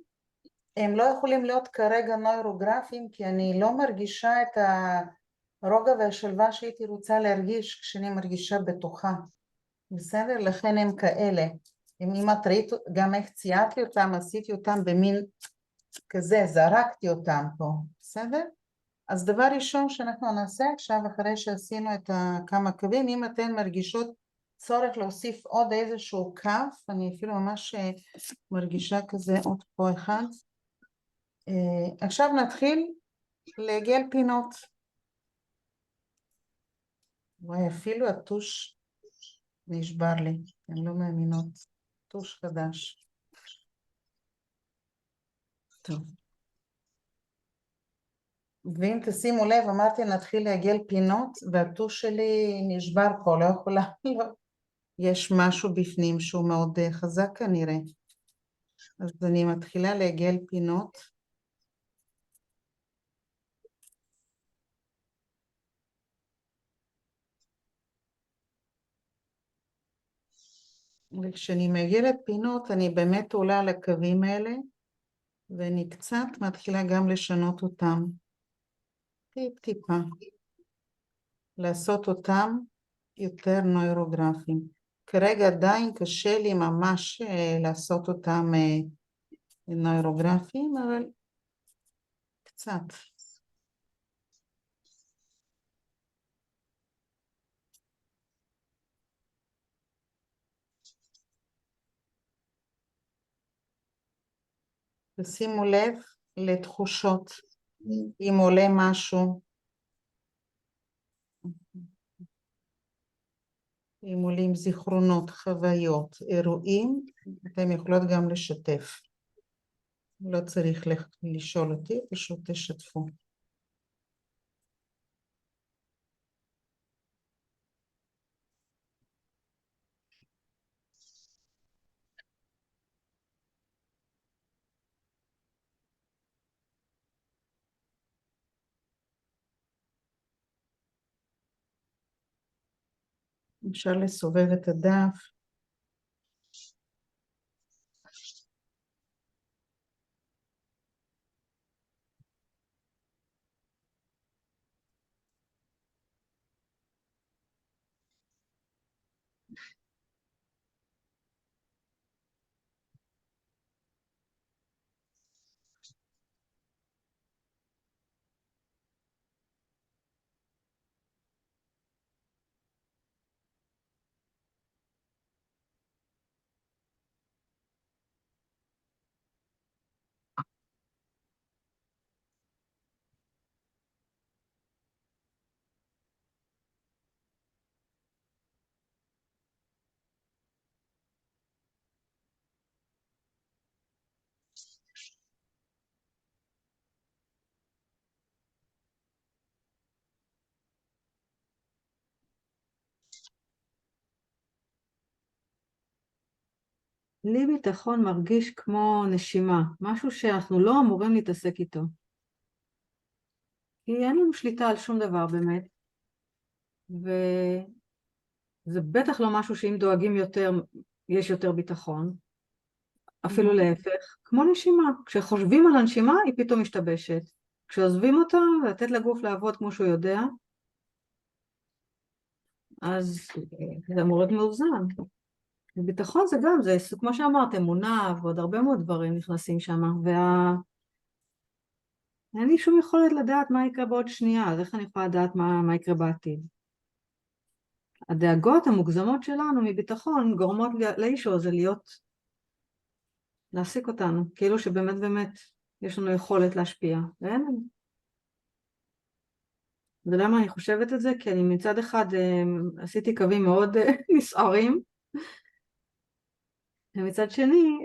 הם לא יכולים להיות כרגע נוירוגרפיים, כי אני לא מרגישה את הרוגע והשלווה שהייתי רוצה להרגיש כשאני מרגישה בתוכה. בסדר? לכן הם כאלה. אם את ראית גם איך ציירתי אותם, עשיתי אותם במין כזה, זרקתי אותם פה. בסדר? אז דבר ראשון שאנחנו נעשה עכשיו, אחרי שעשינו את כמה קווים, אם אתן מרגישות צורך להוסיף עוד איזשהו קו, אני אפילו ממש מרגישה כזה עוד פה אחד. עכשיו נתחיל לעגל פינות. וואי, אפילו הטוש נשבר לי, אני לא מאמינות. טוש חדש. טוב. ואם תשימו לב, אמרתי נתחיל לעגל פינות, והטוש שלי נשבר פה, לא יכולה, לא. יש משהו בפנים שהוא מאוד חזק כנראה. אז אני מתחילה לעגל פינות. וכשאני מעגלת פינות, אני באמת עולה על הקווים האלה, ואני קצת מתחילה גם לשנות אותם. טיפה. לעשות אותם יותר נוירוגרפיים. כרגע עדיין קשה לי ממש לעשות אותם נוירוגרפיים, אבל קצת. תשימו לב לתחושות, אם עולה משהו, אם עולים זיכרונות, חוויות, אירועים, אתם יכולות גם לשתף. לא צריך לשאול אותי, פשוט תשתפו. אפשר לסובב את הדף. לי ביטחון מרגיש כמו נשימה, משהו שאנחנו לא אמורים להתעסק איתו. כי אין לנו שליטה על שום דבר באמת, וזה בטח לא משהו שאם דואגים יותר, יש יותר ביטחון, אפילו להפך, כמו נשימה. כשחושבים על הנשימה היא פתאום משתבשת, כשעוזבים אותה לתת לגוף לעבוד כמו שהוא יודע, אז זה אמור להיות מאוזן. ביטחון זה גם, זה כמו שאמרת, אמונה ועוד הרבה מאוד דברים נכנסים שם, אין לי שום יכולת לדעת מה יקרה בעוד שנייה, אז איך אני יכולה לדעת מה יקרה בעתיד? הדאגות המוגזמות שלנו מביטחון גורמות לאישו זה להעסיק אותנו, כאילו שבאמת באמת יש לנו יכולת להשפיע, ואין לנו. ולמה אני חושבת את זה? כי אני מצד אחד עשיתי קווים מאוד נסערים, ומצד שני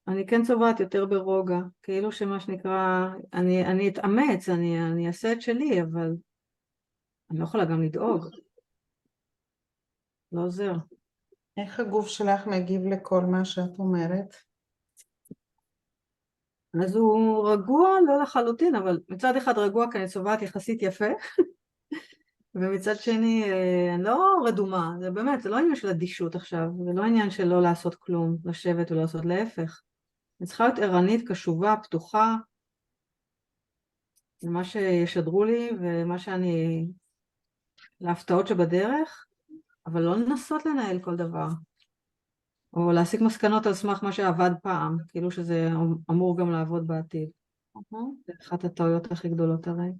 אני כן צובעת יותר ברוגע, כאילו שמה שנקרא, אני אתאמץ, אני אעשה את שלי, אבל אני לא יכולה גם לדאוג. לא עוזר. איך הגוף שלך מגיב לכל מה שאת אומרת? אז הוא רגוע, לא לחלוטין, אבל מצד אחד רגוע כי אני צובעת יחסית יפה, ומצד שני אני לא רדומה, זה באמת, זה לא עניין של אדישות עכשיו, זה לא עניין של לא לעשות כלום, לשבת ולא לעשות, להפך. אני צריכה להיות ערנית, קשובה, פתוחה, למה שישדרו לי ומה שאני, להפתעות שבדרך, אבל לא לנסות לנהל כל דבר. או להסיק מסקנות על סמך מה שעבד פעם, כאילו שזה אמור גם לעבוד בעתיד. זה אחת הטעויות הכי גדולות הרי.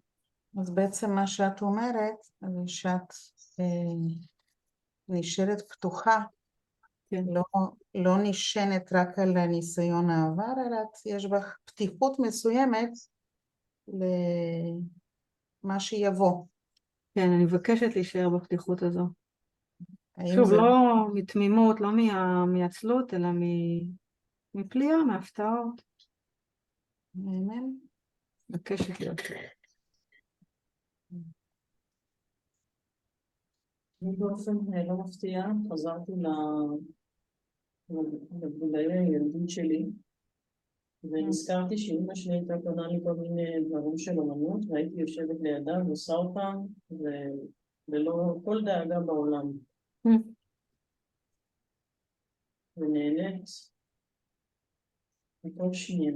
אז בעצם מה שאת אומרת, זה שאת נשארת פתוחה, כן. לא נשענת רק על הניסיון העבר, אלא יש בך פתיחות מסוימת למה שיבוא. כן, אני מבקשת להישאר בפתיחות הזו. האם שוב, זה... לא מתמימות, לא מעצלות, אלא מפליאה, מהפתעות. מבקשת להיות. אני באופן לא מפתיע, חזרתי לגילאי הילדות שלי, ונזכרתי שאמא שלי הייתה קונה לי כל מיני דברים של אמנות, והייתי יושבת לידה ועושה אותם, וללא כל דאגה בעולם. ונהנית מכל שנייה.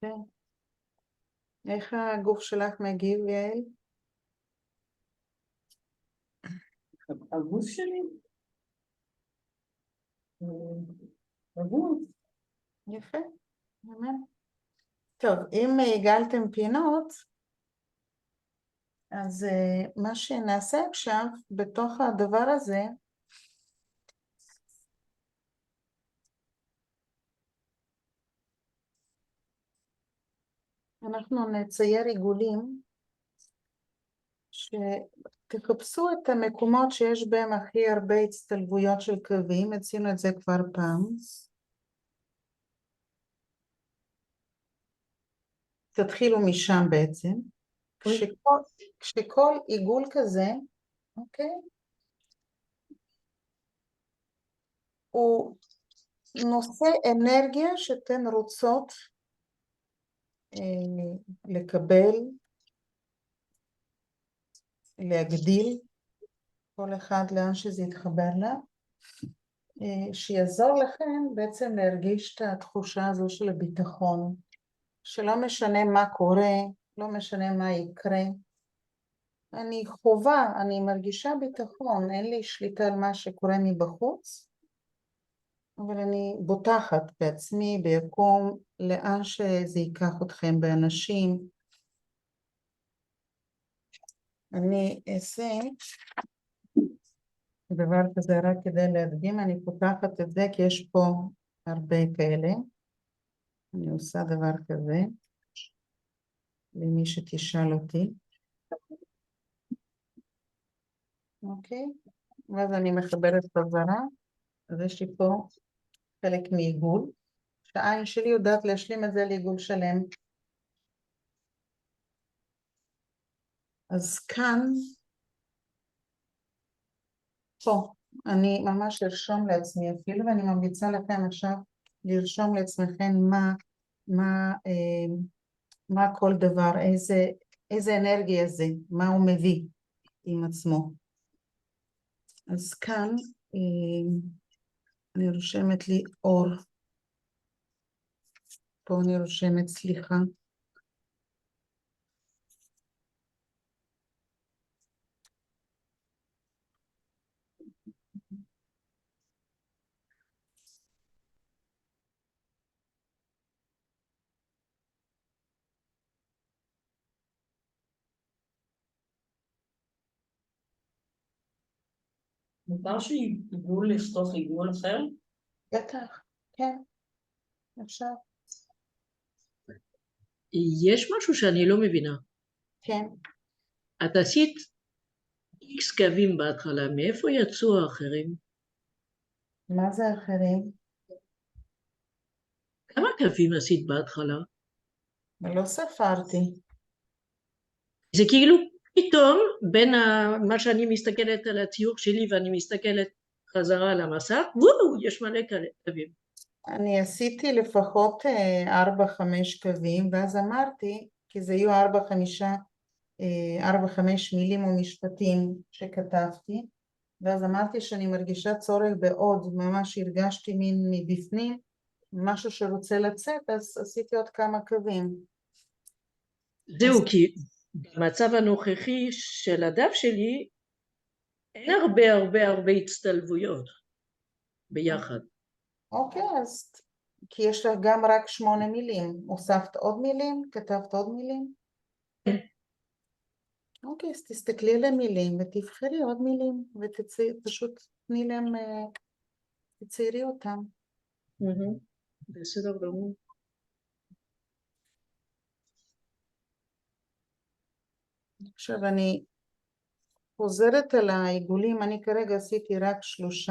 כן. איך הגוף שלך מגיב, יעל? הגוף שלי? הגוף. יפה, באמת. טוב, אם הגלתם פינות, אז מה שנעשה עכשיו בתוך הדבר הזה, אנחנו נצייר עיגולים שתחפשו את המקומות שיש בהם הכי הרבה הצטלבויות של קווים, עשינו את זה כבר פעם. תתחילו משם בעצם. כשכל עיגול כזה, אוקיי? הוא נושא אנרגיה שאתן רוצות לקבל, להגדיל, כל אחד לאן שזה יתחבר לה, שיעזור לכם בעצם להרגיש את התחושה הזו של הביטחון, שלא משנה מה קורה, לא משנה מה יקרה, אני חובה, אני מרגישה ביטחון, אין לי שליטה על מה שקורה מבחוץ, אבל אני בוטחת בעצמי, ביקום, לאן שזה ייקח אתכם באנשים. אני אעשה דבר כזה רק כדי להדגים, אני פותחת את זה כי יש פה הרבה כאלה. אני עושה דבר כזה, למי שתשאל אותי. אוקיי? ואז אני מחברת חזרה, אז יש לי פה חלק מעיגול, שהעין שלי יודעת להשלים את זה לעיגול שלם. אז כאן, פה, אני ממש ארשום לעצמי אפילו, ואני ממליצה לכם עכשיו לרשום לעצמכם מה כל דבר, איזה אנרגיה זה, מה הוא מביא עם עצמו. אז כאן אני רושמת לי אור, פה אני רושמת סליחה, מותר שעיגול לכתוב עיגול אחר? בטח, כן, אפשר, יש משהו שאני לא מבינה. כן. את עשית X קווים בהתחלה, מאיפה יצאו האחרים? מה זה אחרים? כמה קווים עשית בהתחלה? לא ספרתי. זה כאילו פתאום בין מה שאני מסתכלת על הציור שלי ואני מסתכלת חזרה על המסך, וואו, יש מלא קווים. אני עשיתי לפחות 4-5 קווים, ואז אמרתי, כי זה יהיו 4-5 מילים או משפטים שכתבתי, ואז אמרתי שאני מרגישה צורך בעוד, ממש הרגשתי מין מבפנים, משהו שרוצה לצאת, אז עשיתי עוד כמה קווים. זהו, כי במצב הנוכחי של הדף שלי, אין הרבה הצטלבויות ביחד. אוקיי, אז כי יש לך גם רק 8 מילים, הוספת עוד מילים? כתבת עוד מילים? אוקיי, אז תסתכלי על המילים ותבחרי עוד מילים ופשוט תני להם, תציירי אותם. בסדר גמור. עכשיו אני חוזרת על העיגולים, אני כרגע עשיתי רק 3,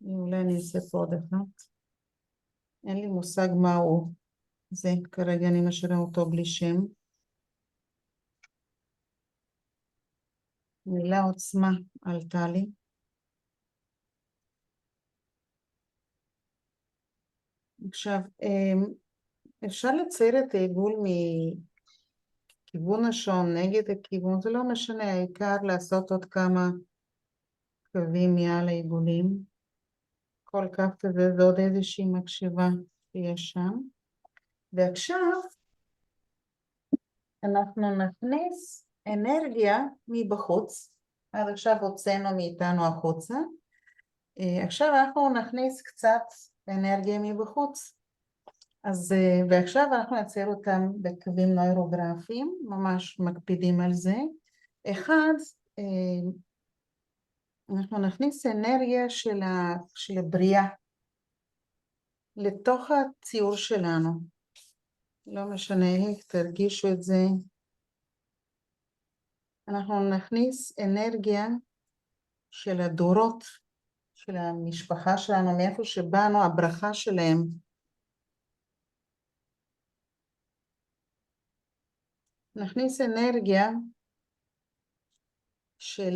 אולי אני אעשה פה עוד אחת, אין לי מושג מהו זה, כרגע אני משאירה אותו בלי שם. מילה עוצמה עלתה לי. עכשיו, אפשר לצייר את העיגול מכיוון השעון נגד הכיוון, זה לא משנה, העיקר לעשות עוד כמה קווים מעל העיגולים. כל קו כזה זה עוד איזושהי מקשיבה שיש שם. ועכשיו אנחנו נכניס אנרגיה מבחוץ, עד עכשיו הוצאנו מאיתנו החוצה, עכשיו אנחנו נכניס קצת אנרגיה מבחוץ, אז ועכשיו אנחנו נצייר אותם בקווים נוירוגרפיים, ממש מקפידים על זה. אחד, אנחנו נכניס אנרגיה של הבריאה לתוך הציור שלנו, לא משנה איך, תרגישו את זה. אנחנו נכניס אנרגיה של הדורות, של המשפחה שלנו, מאיפה שבאנו, הברכה שלהם. נכניס אנרגיה של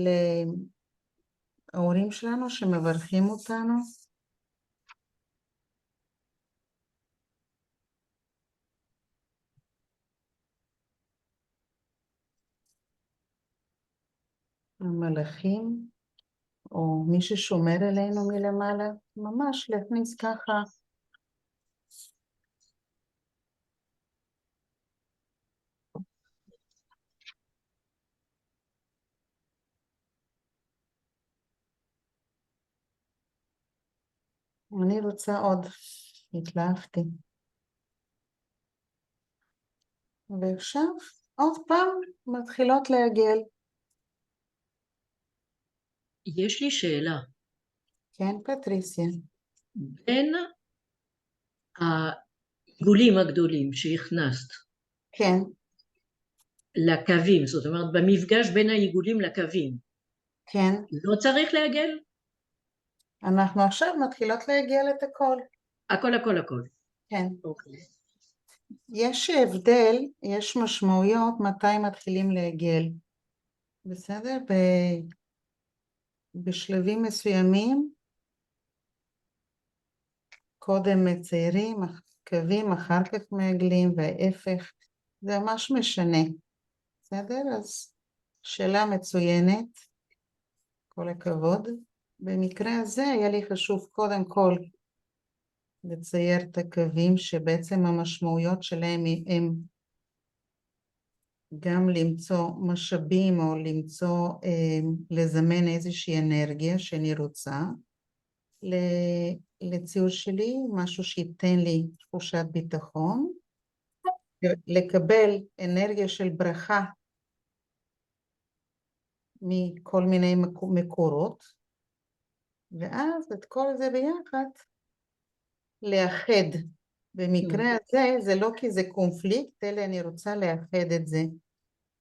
ההורים שלנו שמברכים אותנו. המלאכים, או מי ששומר עלינו מלמעלה, ממש להכניס ככה. אני רוצה עוד, התלהבתי. ועכשיו עוד פעם מתחילות לעגל. יש לי שאלה. כן, פטריסיה. בין העיגולים הגדולים שהכנסת כן, לקווים, זאת אומרת במפגש בין העיגולים לקווים, כן. לא צריך לעגל? אנחנו עכשיו מתחילות לעגל את הכל. הכל הכל הכל. כן. אוקיי. יש הבדל, יש משמעויות מתי מתחילים לעגל. בסדר? בשלבים מסוימים, קודם מציירים, קווים, אחר כך מעגלים, וההפך. זה ממש משנה. בסדר? אז שאלה מצוינת. כל הכבוד. במקרה הזה היה לי חשוב קודם כל לצייר את הקווים שבעצם המשמעויות שלהם הם גם למצוא משאבים או למצוא, לזמן איזושהי אנרגיה שאני רוצה לציור שלי, משהו שייתן לי תחושת ביטחון, לקבל אנרגיה של ברכה מכל מיני מקורות, ואז את כל זה ביחד לאחד. במקרה הזה זה לא כי זה קונפליקט, אלא אני רוצה לאחד את זה.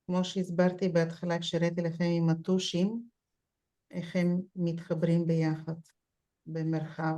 כמו שהסברתי בהתחלה כשראיתי לכם עם הטושים, איך הם מתחברים ביחד במרחב.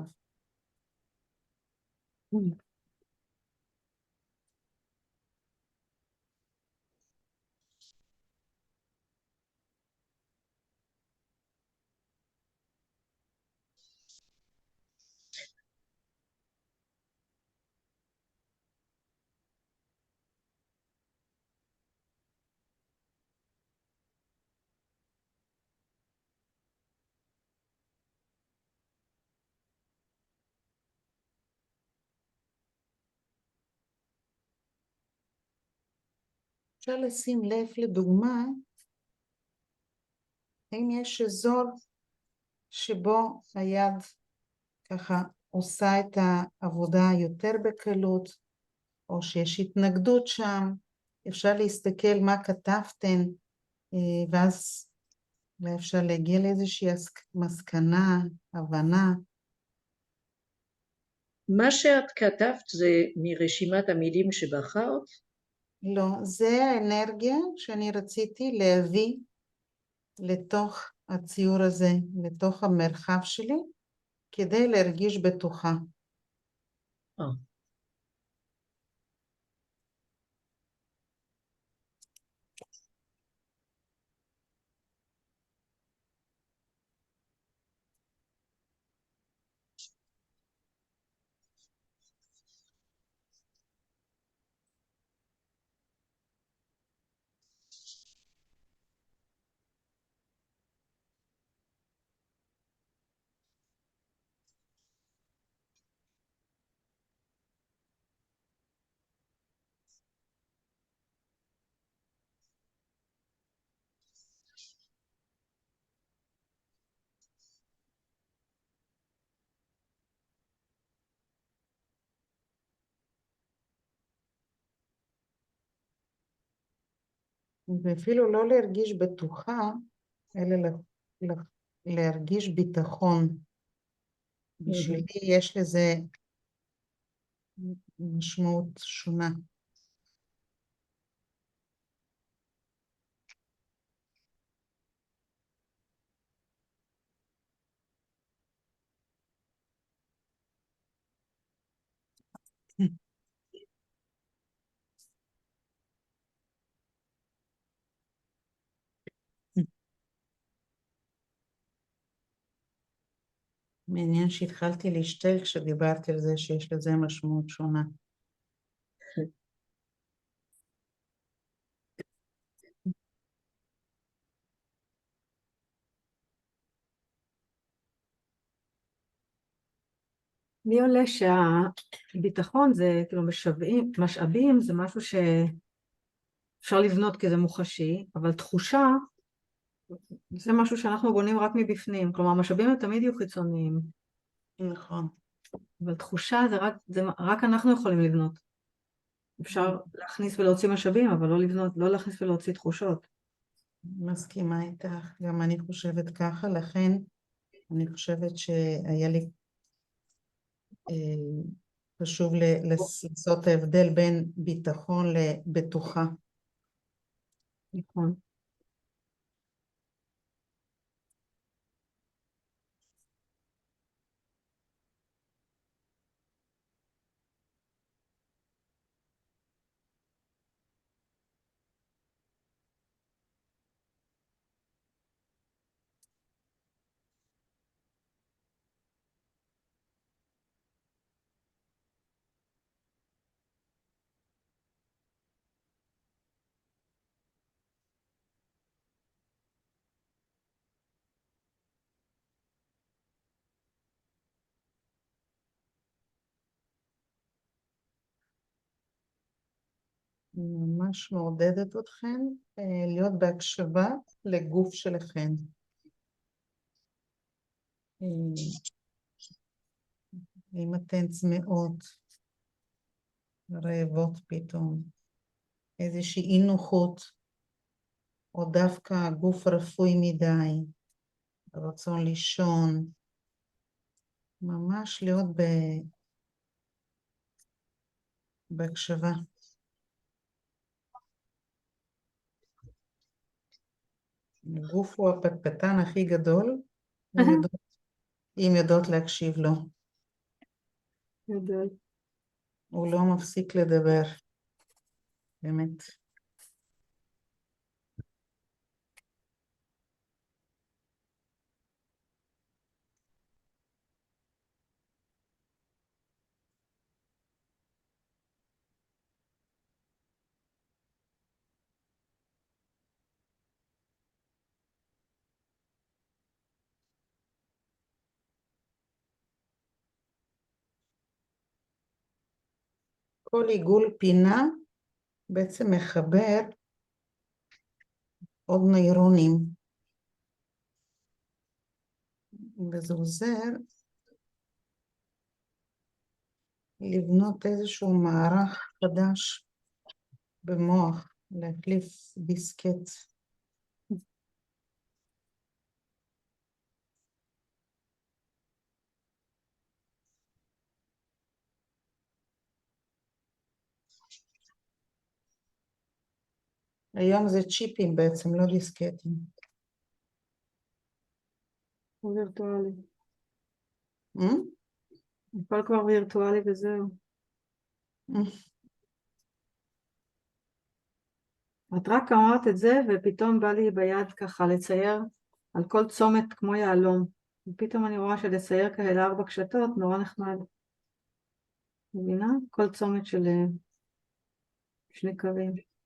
אפשר לשים לב לדוגמה, האם יש אזור שבו היד ככה עושה את העבודה יותר בקלות, או שיש התנגדות שם, אפשר להסתכל מה כתבתן, ואז אפשר להגיע לאיזושהי מסקנה, הבנה. מה שאת כתבת זה מרשימת המילים שבחרת? לא, זה האנרגיה שאני רציתי להביא לתוך הציור הזה, לתוך המרחב שלי, כדי להרגיש בטוחה. ואפילו לא להרגיש בטוחה, אלא להרגיש ביטחון. בשבילי יש לזה משמעות שונה. מעניין שהתחלתי להשתל כשדיברתי על זה שיש לזה משמעות שונה. לי עולה שהביטחון זה כאילו משאבים זה משהו שאפשר לבנות כי זה מוחשי, אבל תחושה זה משהו שאנחנו בונים רק מבפנים, כלומר משאבים הם תמיד יהיו חיצוניים, נכון. אבל תחושה זה רק אנחנו יכולים לבנות. אפשר להכניס ולהוציא משאבים, אבל לא לבנות, לא להכניס ולהוציא תחושות. מסכימה איתך, גם אני חושבת ככה, לכן אני חושבת שהיה לי חשוב לעשות ההבדל בין ביטחון לבטוחה. נכון. אני ממש מעודדת אתכם להיות בהקשבה לגוף שלכם. אם אתן צמאות, רעבות פתאום, איזושהי אי נוחות, או דווקא גוף רפואי מדי, רצון לישון, ממש להיות בהקשבה. הגוף הוא הפטפטן הכי גדול, אם יודעות להקשיב לו. גדול. הוא לא מפסיק לדבר, באמת. כל עיגול פינה בעצם מחבר עוד נוירונים, וזה עוזר לבנות איזשהו מערך חדש במוח, להחליף דיסקט. היום זה צ'יפים בעצם, לא דיסקטים. הוא וירטואלי. הכל כבר וירטואלי וזהו. את רק אמרת את זה ופתאום בא לי ביד ככה לצייר על כל צומת כמו יעלום. ופתאום אני רואה שלצייר כאלה 4 קשתות נורא נחמד. מבינה? כל צומת של 2 קווים.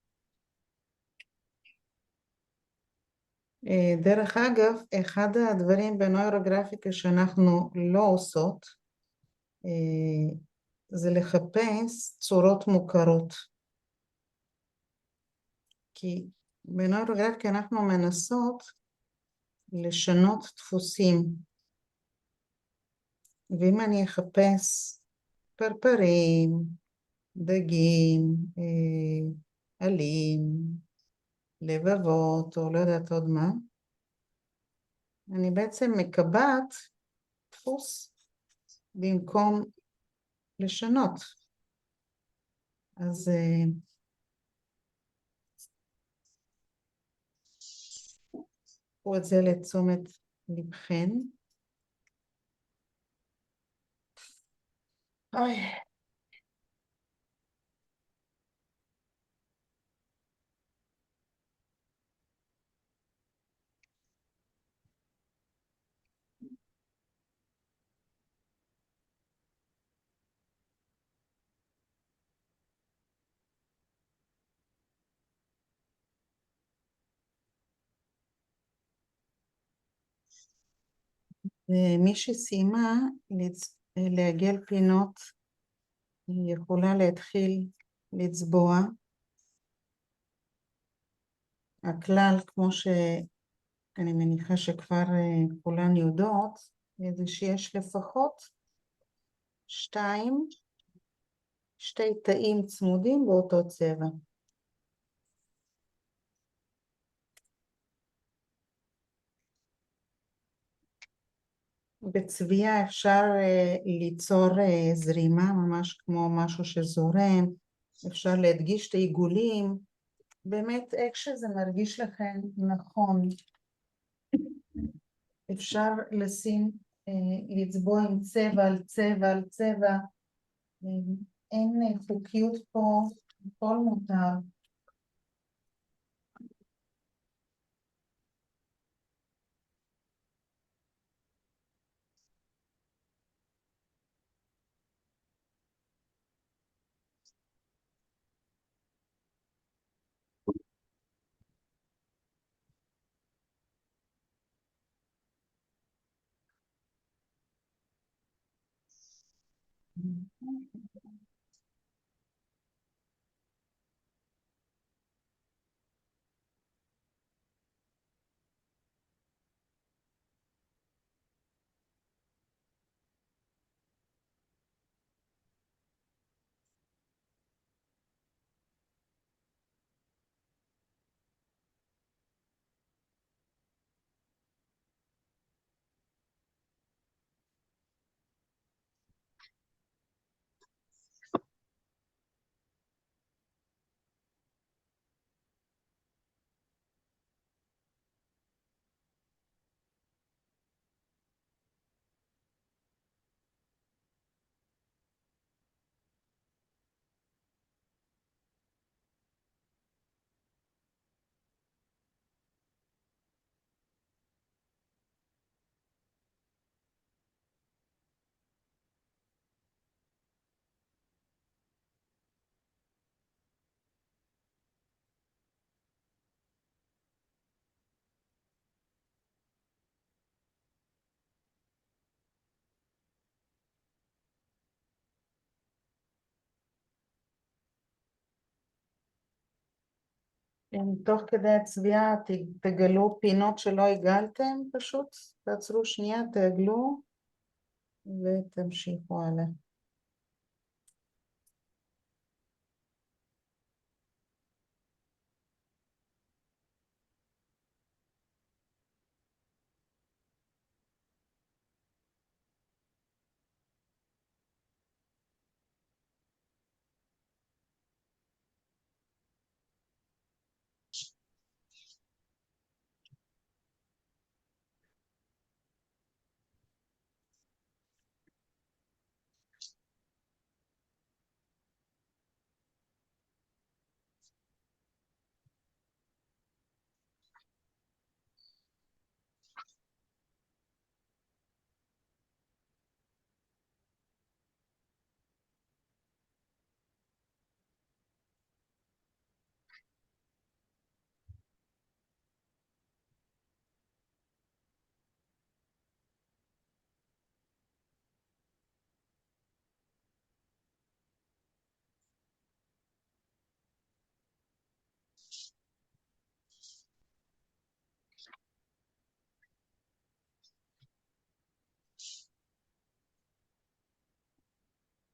דרך אגב, אחד הדברים בנוירוגרפיקה שאנחנו לא עושות, זה לחפש צורות מוכרות. כי בנוירוגרפיקה אנחנו מנסות לשנות דפוסים. ואם אני אחפש פרפרים, דגים, עלים, לבבות, או לא יודעת עוד מה, אני בעצם מקבעת דפוס במקום לשנות. אז קחו את זה לתשומת לבכן. אוי. ומי שסיימה לעגל פינות, היא יכולה להתחיל לצבוע. הכלל, כמו שאני מניחה שכבר כולן יודעות, זה שיש לפחות שתי תאים צמודים באותו צבע. בצביעה אפשר ליצור זרימה, ממש כמו משהו שזורם, אפשר להדגיש את העיגולים, באמת איך שזה מרגיש לכם נכון. אפשר לשים, לצבוע עם צבע על צבע על צבע, אין חוקיות פה, הכל מותר. תוך כדי הצביעה תגלו פינות שלא הגלתם, פשוט תעצרו שנייה, תעגלו ותמשיכו הלאה.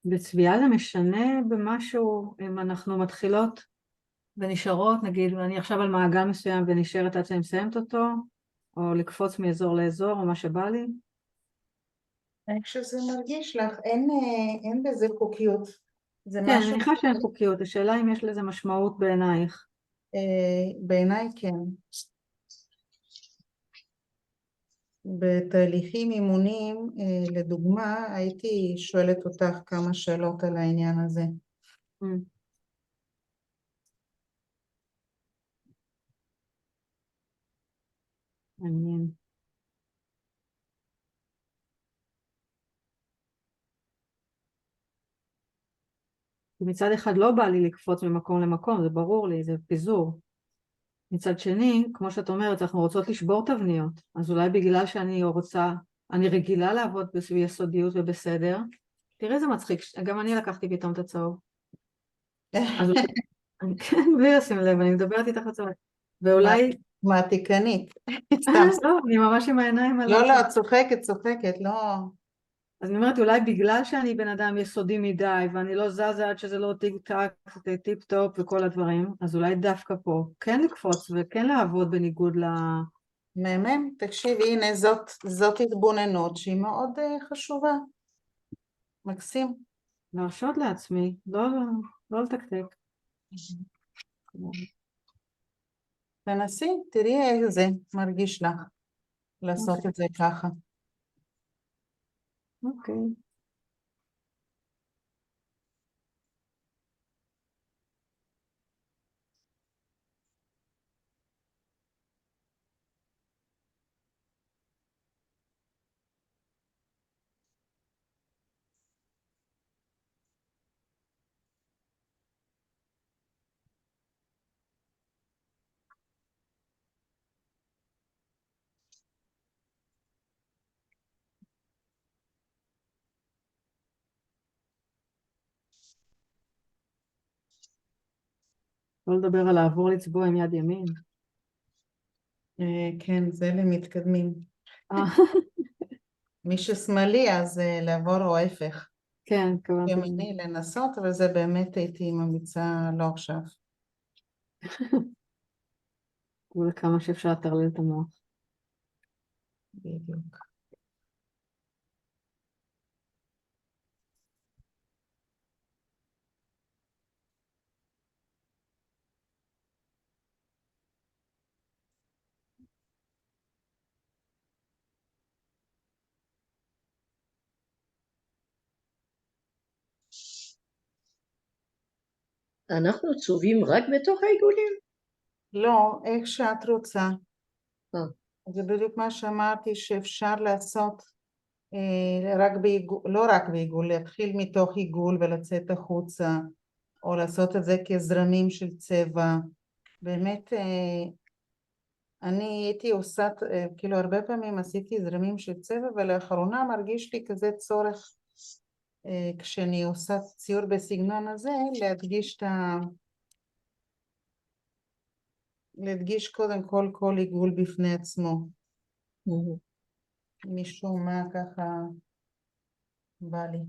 בצביעה זה משנה במשהו אם אנחנו מתחילות ונשארות, נגיד אני עכשיו על מעגל מסוים ונשארת עד שאני מסיימת אותו, או לקפוץ מאזור לאזור או מה שבא לי? איך שזה מרגיש לך, אין בזה חוקיות. זה כן, אני משהו, מניחה שאין חוקיות, השאלה אם יש לזה משמעות בעינייך. בעיניי כן. בתהליכים אימונים, לדוגמה, הייתי שואלת אותך כמה שאלות על העניין הזה. מעניין. מצד אחד לא בא לי לקפוץ ממקום למקום, זה ברור לי, זה פיזור. מצד שני, כמו שאת אומרת, אנחנו רוצות לשבור תבניות, אז אולי בגלל שאני רוצה אני רגילה לעבוד ביסודיות ובסדר. תראה איזה מצחיק, גם אני לקחתי פתאום את הצהוב. אז כן, בלי לשים לב, אני מדברת איתך בצהוב. ואולי... מעתיקנית. סתם. לא, אני ממש עם העיניים על... לא, את צוחקת, לא. אז אני אומרת, אולי בגלל שאני בן אדם יסודי מדי, ואני לא זזה עד שזה לא טיק טק, טיפ טופ וכל הדברים, אז אולי דווקא פה כן לקפוץ וכן לעבוד בניגוד מהמם, תקשיבי, הנה זאת התבוננות שהיא מאוד חשובה. מקסים. להרשות לעצמי, לא לתקתק. תנסי, תראי איך זה מרגיש לך לעשות את זה ככה. אוקיי. לא לדבר על לעבור לצבוע עם יד ימין. כן, זה למתקדמים. אה, מי ששמאלי אז לעבור או ההפך. כן, כמובן. ימיני לנסות, אבל זה באמת הייתי ממליצה לא עכשיו. כמה שאפשר לטרלל את המוח. בדיוק. אנחנו צובעים רק בתוך העיגולים? לא, איך שאת רוצה. אה. זה בדיוק מה שאמרתי שאפשר לעשות רק בעיגול, לא רק בעיגול, להתחיל מתוך עיגול ולצאת החוצה, או לעשות את זה כזרמים של צבע. באמת, אני הייתי עושה, כאילו הרבה פעמים עשיתי זרמים של צבע, ולאחרונה מרגיש לי כזה צורך, כשאני עושה ציור בסגנון הזה, להדגיש קודם כל עיגול בפני עצמו. משום מה ככה בא לי.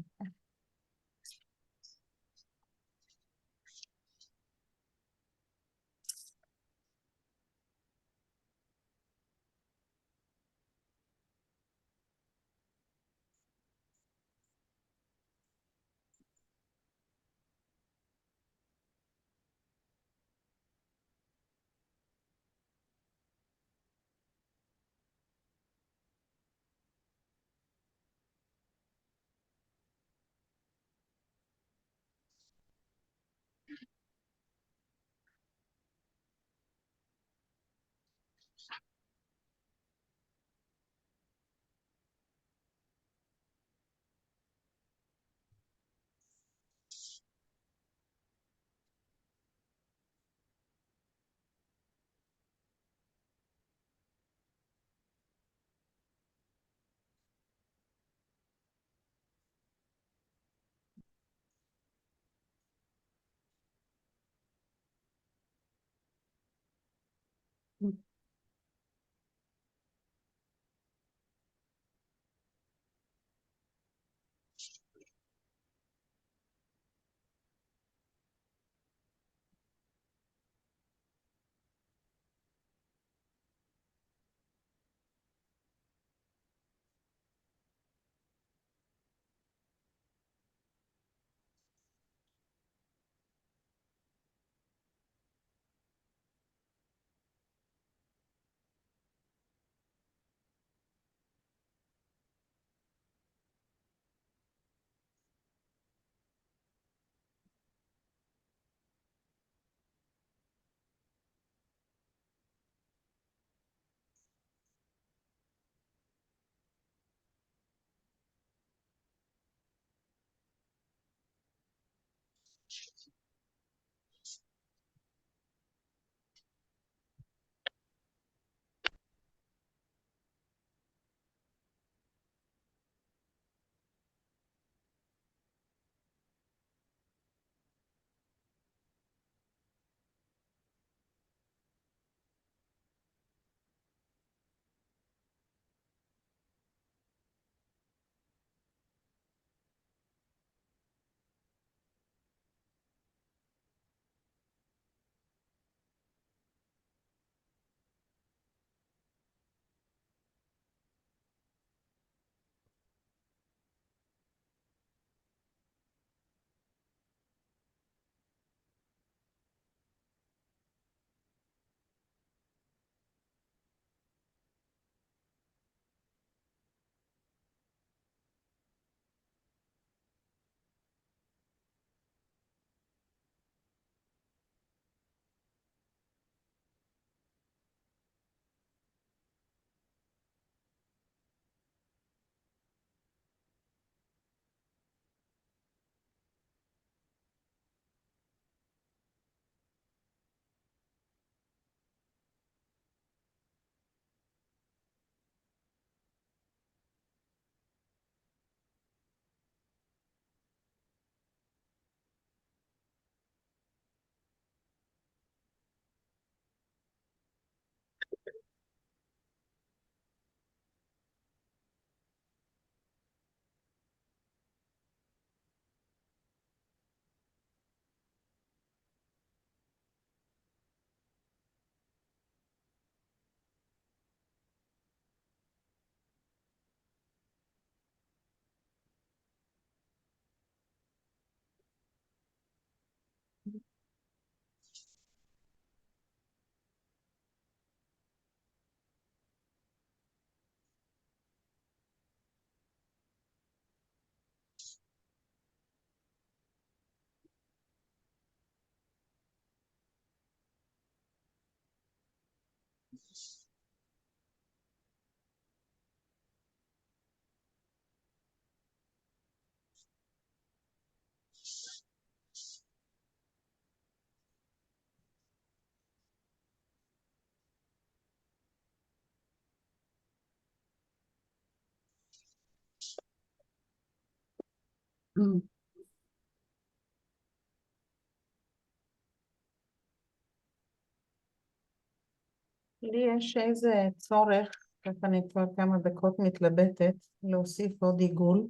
לי יש איזה צורך, ככה אני כבר כמה דקות מתלבטת, להוסיף עוד עיגול.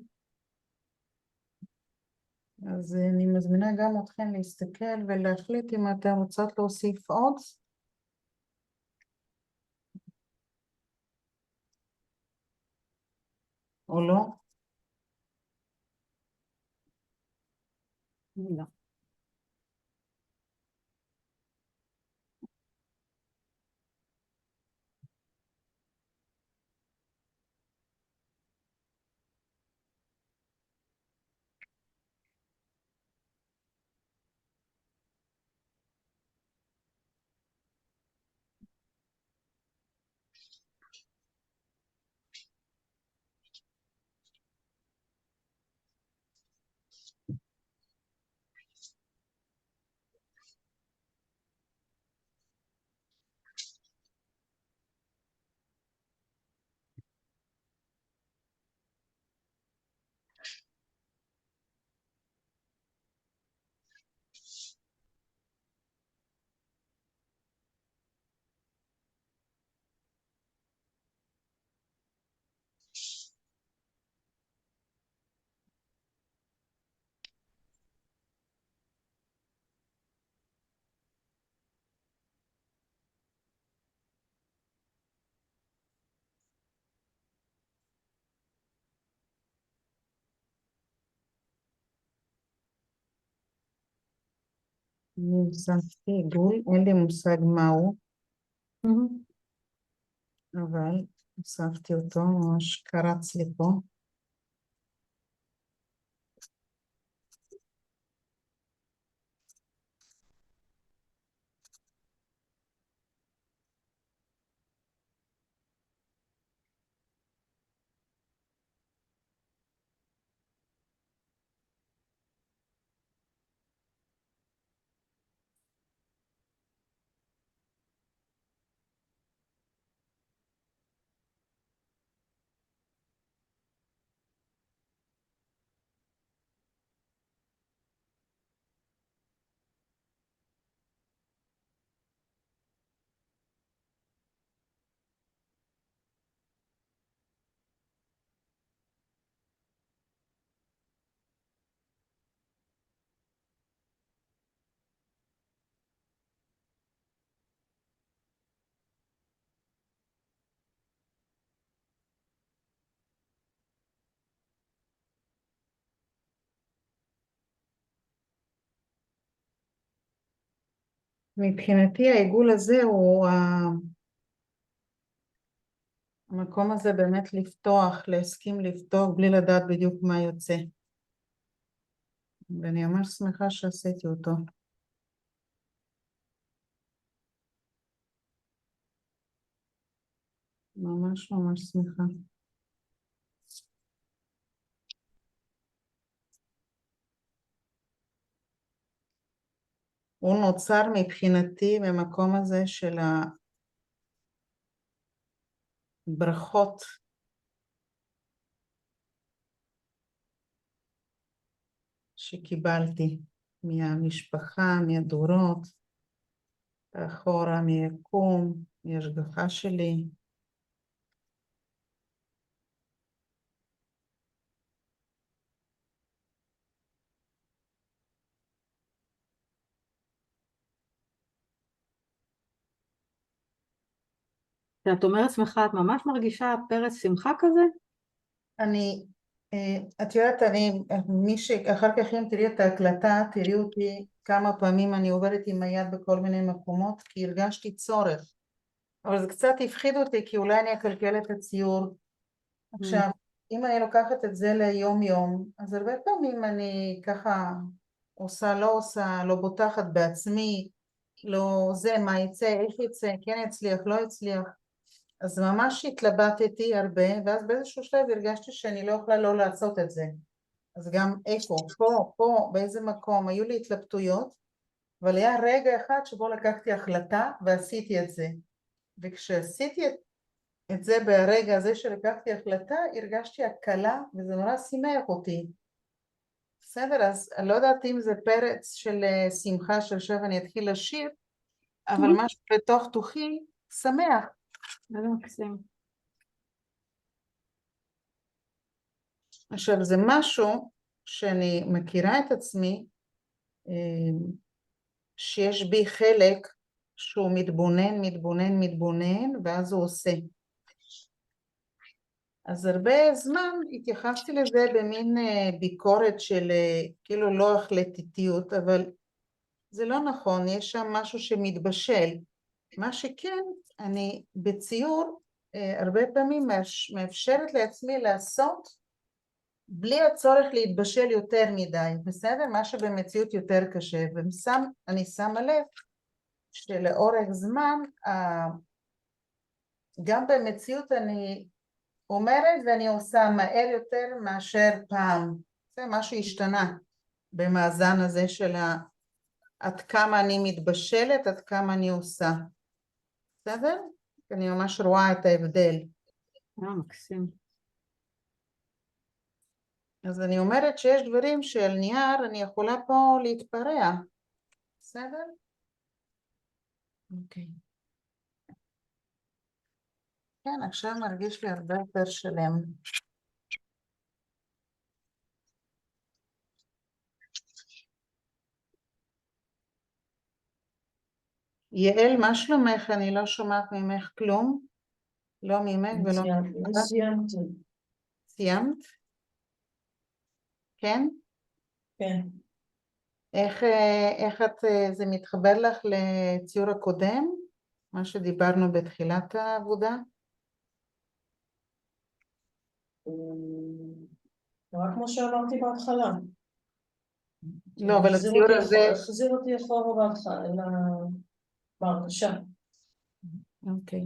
אז אני מזמינה גם אתכם להסתכל ולהחליט אם אתם רוצות להוסיף עוד. או לא. לא. אני הוספתי עיגול, אין לי מושג מהו, אבל הוספתי אותו, ממש קרץ לי פה. מבחינתי העיגול הזה הוא המקום הזה באמת לפתוח, להסכים לפתוח בלי לדעת בדיוק מה יוצא. ואני ממש שמחה שעשיתי אותו. ממש ממש שמחה. הוא נוצר מבחינתי במקום הזה של הברכות שקיבלתי מהמשפחה, מהדורות, אחורה, מהיקום, מהשגחה שלי. כשאת אומרת שמחה, את ממש מרגישה פרץ שמחה כזה? את יודעת, מי שאחר כך אם תראי את ההקלטה, תראי אותי כמה פעמים אני עוברת עם היד בכל מיני מקומות, כי הרגשתי צורך. אבל זה קצת הפחיד אותי, כי אולי אני אקלקל את הציור. עכשיו, אם אני לוקחת את זה ליום יום, אז הרבה פעמים אני ככה עושה, לא בוטחת בעצמי, לא זה, מה יצא, איך יצא, כן יצליח, לא יצליח. אז ממש התלבטתי הרבה, ואז באיזשהו שלב הרגשתי שאני לא יכולה לא לעשות את זה. אז גם איפה, פה, באיזה מקום, היו לי התלבטויות, אבל היה רגע אחד שבו לקחתי החלטה ועשיתי את זה. וכשעשיתי את זה ברגע הזה שלקחתי החלטה, הרגשתי הקלה, וזה נורא שימח אותי. בסדר, אז אני לא יודעת אם זה פרץ של שמחה שעכשיו אני אתחיל לשיר, אבל משהו בתוך תוכי שמח. זה מקסים. עכשיו זה משהו שאני מכירה את עצמי, שיש בי חלק שהוא מתבונן, ואז הוא עושה. אז הרבה זמן התייחסתי לזה במין ביקורת של כאילו לא החלטיות, אבל זה לא נכון, יש שם משהו שמתבשל. מה שכן, אני בציור הרבה פעמים מאפשרת לעצמי לעשות בלי הצורך להתבשל יותר מדי, בסדר? מה שבמציאות יותר קשה, ואני שמה לב שלאורך זמן גם במציאות אני אומרת ואני עושה מהר יותר מאשר פעם. זה משהו השתנה במאזן הזה של עד כמה אני מתבשלת, עד כמה אני עושה. בסדר? אני ממש רואה את ההבדל. מקסים. אז אני אומרת שיש דברים שעל נייר אני יכולה פה להתפרע. בסדר? אוקיי. כן, עכשיו מרגיש לי הרבה יותר שלם. יעל, מה שלומך? אני לא שומעת ממך כלום. לא ממך ולא ממך. סיימתי. סיימת? כן? כן. איך זה מתחבר לך לציור הקודם? מה שדיברנו בתחילת העבודה? רק כמו שאמרתי בהתחלה. לא, אבל הציור הזה... החזיר אותי אחורה בהרגשה. אוקיי.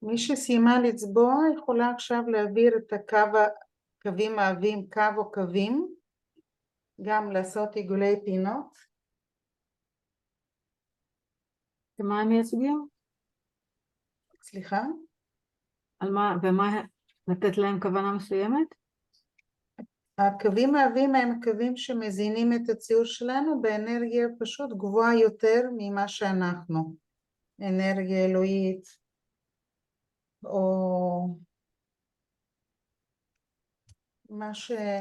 מי שסיימה לצבוע יכולה עכשיו להעביר את הקווים העבים, קו או קווים, גם לעשות עיגולי פינות. ומה הם יצביעו? סליחה? על מה, ומה, לתת להם כוונה מסוימת? הקווים העבים הם קווים שמזינים את הציור שלנו באנרגיה פשוט גבוהה יותר ממה שאנחנו. אנרגיה אלוהית, או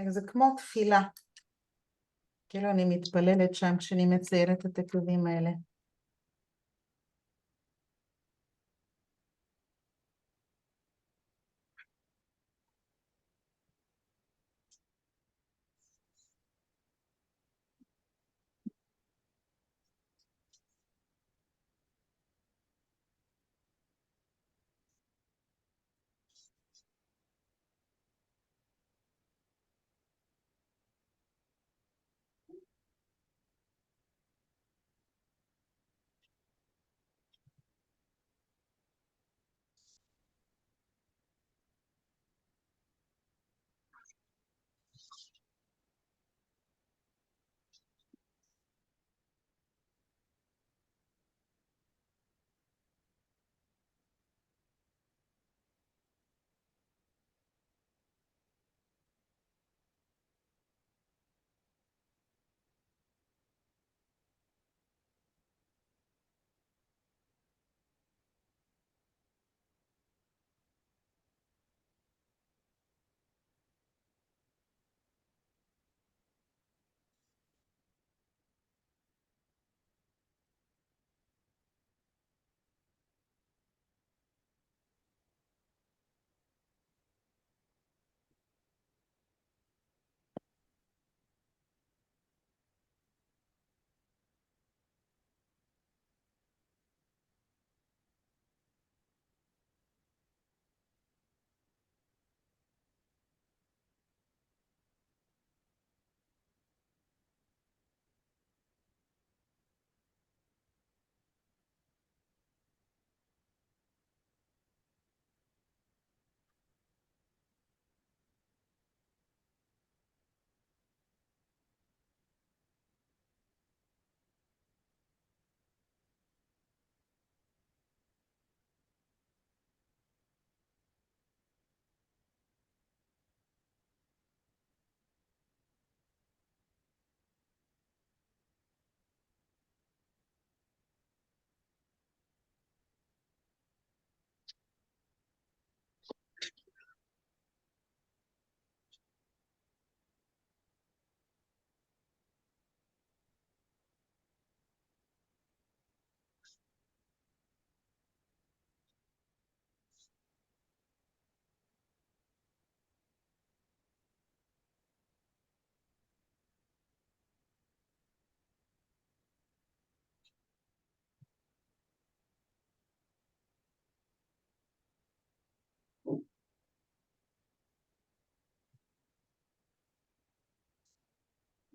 זה כמו תפילה. כאילו אני מתפללת שם כשאני מציירת את הקווים האלה.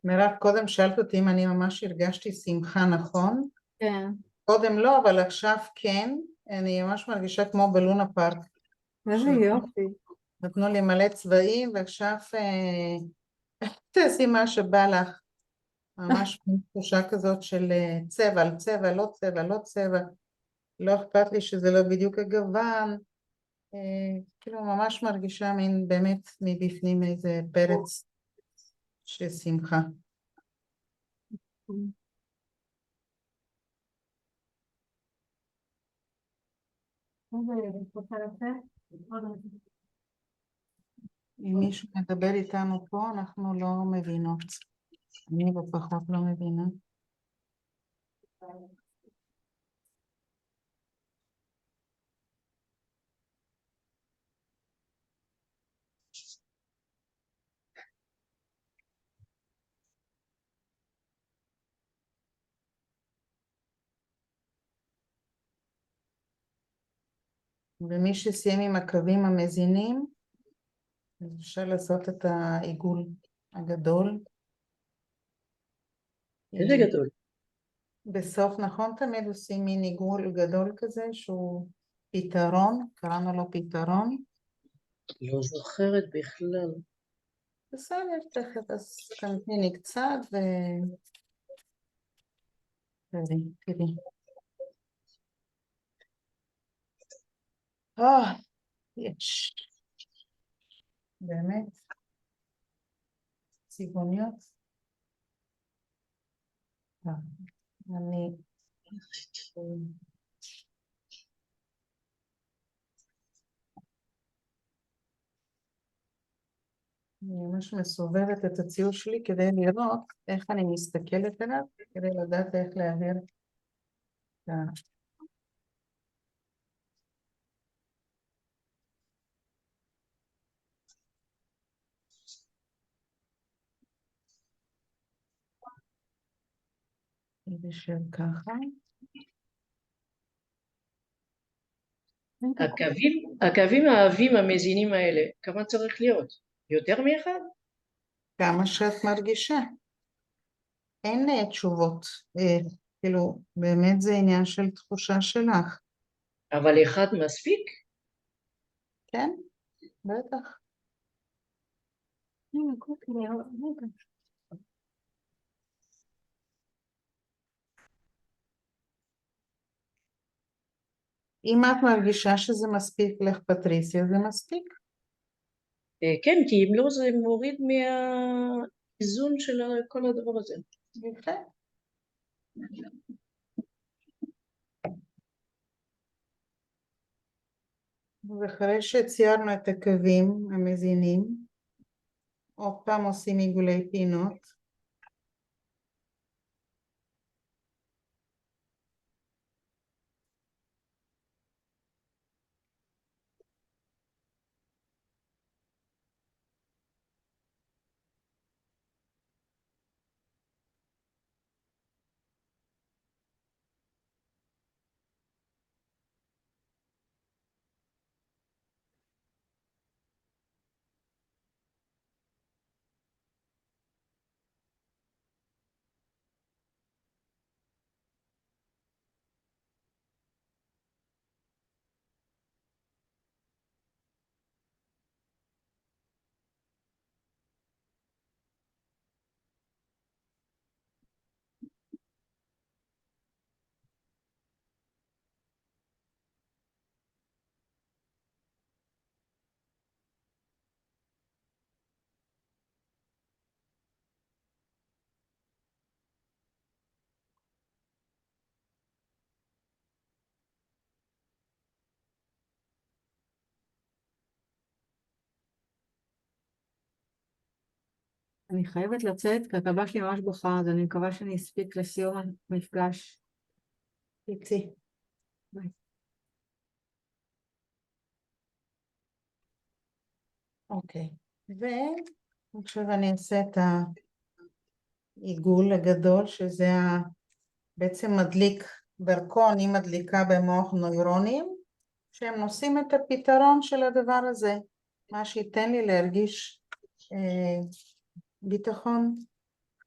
מירב, קודם שאלת אותי אם אני ממש הרגשתי שמחה, נכון? כן. קודם לא, אבל עכשיו כן. אני ממש מרגישה כמו בלונה פארק. איזה יופי. נתנו לי מלא צבעים, ועכשיו תעשי מה שבא לך. ממש תחושה כזאת של צבע על צבע, לא צבע, לא צבע. לא אכפת לי שזה לא בדיוק הגוון. כאילו ממש מרגישה מין באמת מבפנים איזה פרץ של שמחה. אם מישהו מדבר איתנו פה, אנחנו לא מבינות. אני בפחות לא מבינה. ומי שסיים עם הקווים המזינים, אז אפשר לעשות את העיגול הגדול. איזה גדול. בסוף, נכון, תמיד עושים מין עיגול גדול כזה שהוא פתרון, קראנו לו פתרון. לא זוכרת בכלל. בסדר, תכף, אז תמתיני קצת תראי. יש. באמת. צבעוניות. אני... אני ממש מסובבת את הציור שלי כדי לראות איך אני מסתכלת עליו, כדי לדעת איך להעביר את ה... נשאר ככה. הקווים העבים המזינים האלה, כמה צריך להיות? יותר מאחד? כמה שאת מרגישה. אין תשובות. כאילו, באמת זה עניין של תחושה שלך. אבל אחד מספיק? כן? בטח. אם את מרגישה שזה מספיק לך, פטריסיה, זה מספיק. כן, כי אם לא זה מוריד מהאיזון של כל הדבר הזה. יפה. ואחרי שציירנו את הקווים המזינים, עוד פעם עושים עיגולי פינות. אני חייבת לצאת, כי הכלבה שלי ממש בוכה, אז אני מקווה שאני אספיק לסיום המפגש. איתי. ביי. אוקיי. ועכשיו אני אעשה את העיגול הגדול, שזה בעצם מדליק, דרכו אני מדליקה במוח נוירונים, שהם נושאים את הפתרון של הדבר הזה, מה שייתן לי להרגיש ביטחון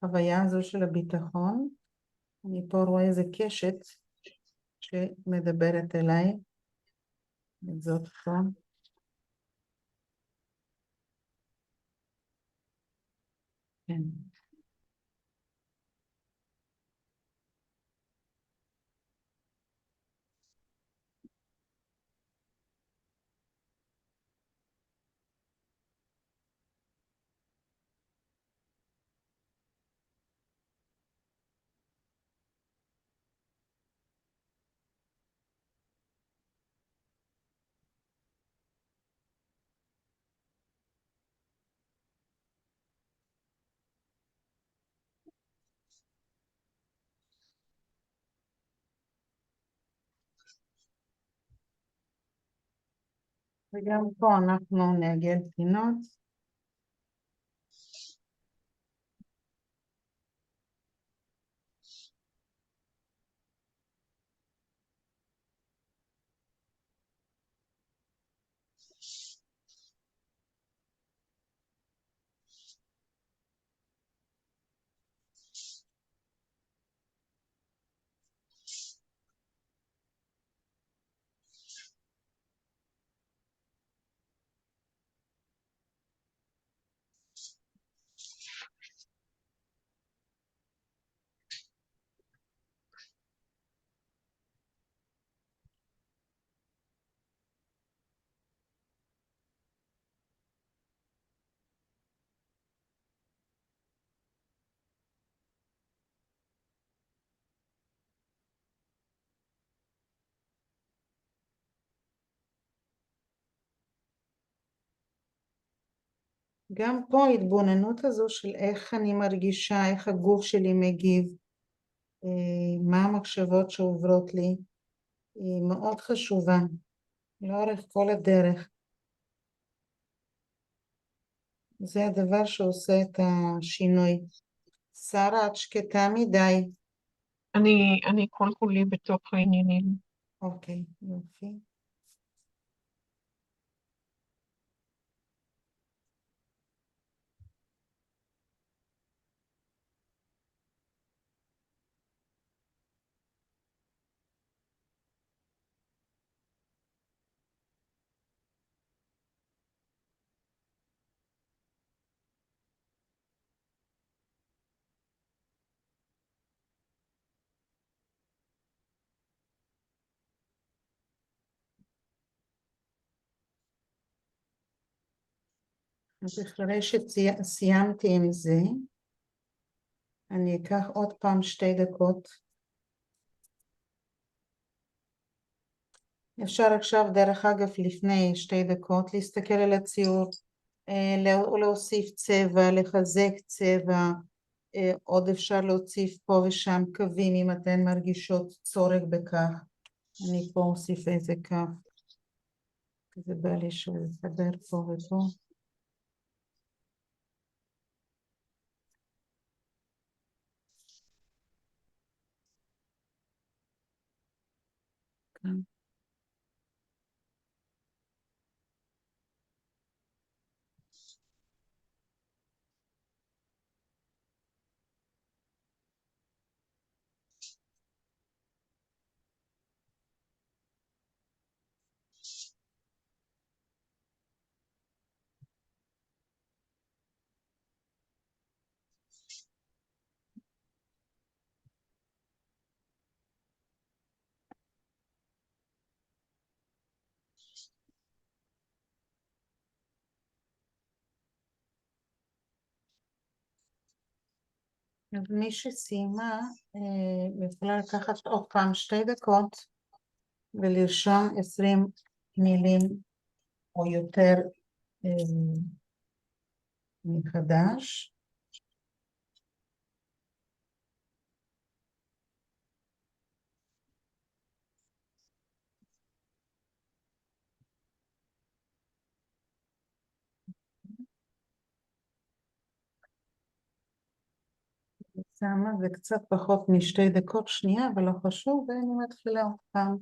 החוויה הזו של הביטחון. אני פה רואה איזה קשת שמדברת אליי, את זאת פה. כן. וגם פה אנחנו נעגל פינות. גם פה ההתבוננות הזו של איך אני מרגישה, איך הגוף שלי מגיב, מה המחשבות שעוברות לי, היא מאוד חשובה, לאורך כל הדרך. זה הדבר שעושה את השינוי. שרה, את שקטה מדי. אני כל כולי בתוך העניינים. אוקיי, יופי. אז אחרי שסיימתי עם זה, אני אקח עוד פעם 2 דקות. אפשר עכשיו, דרך אגב, לפני 2 דקות, להסתכל על הציור, להוסיף צבע, לחזק צבע, עוד אפשר להוסיף פה ושם קווים אם אתן מרגישות צורך בכך. אני פה אוסיף איזה קו, זה בא לי שהוא יסדר פה ופה. כאן. אז מי שסיימה יכולה לקחת עוד פעם 2 דקות ולרשום 20 מילים או יותר מחדש. שמה זה קצת פחות מ2 דקות, שנייה, אבל לא חשוב, ואני מתחילה עוד פעם.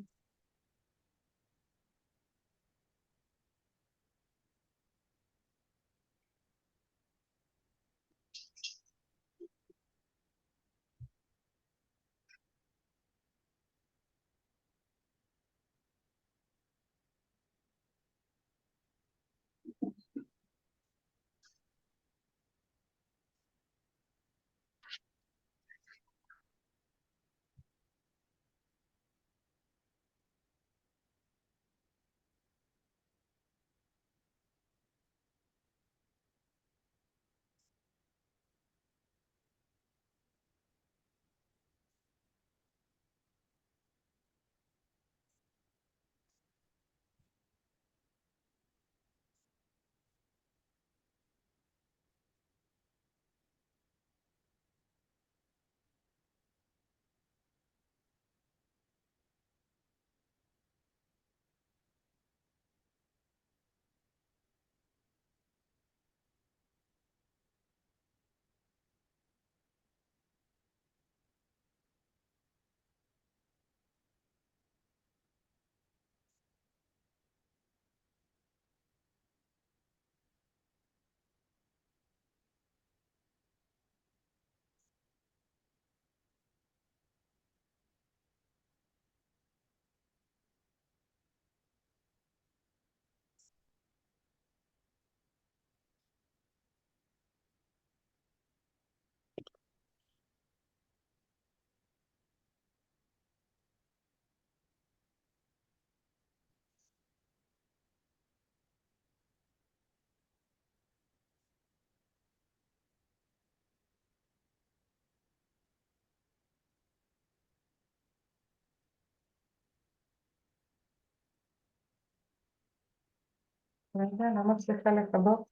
רגע, לא מצליחה לכבות.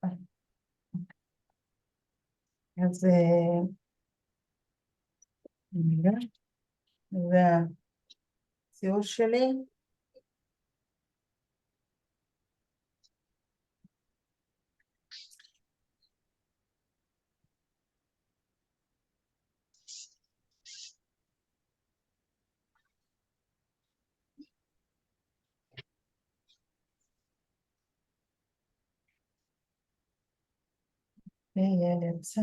אז רגע, זה הציור שלי. יהיה יצא.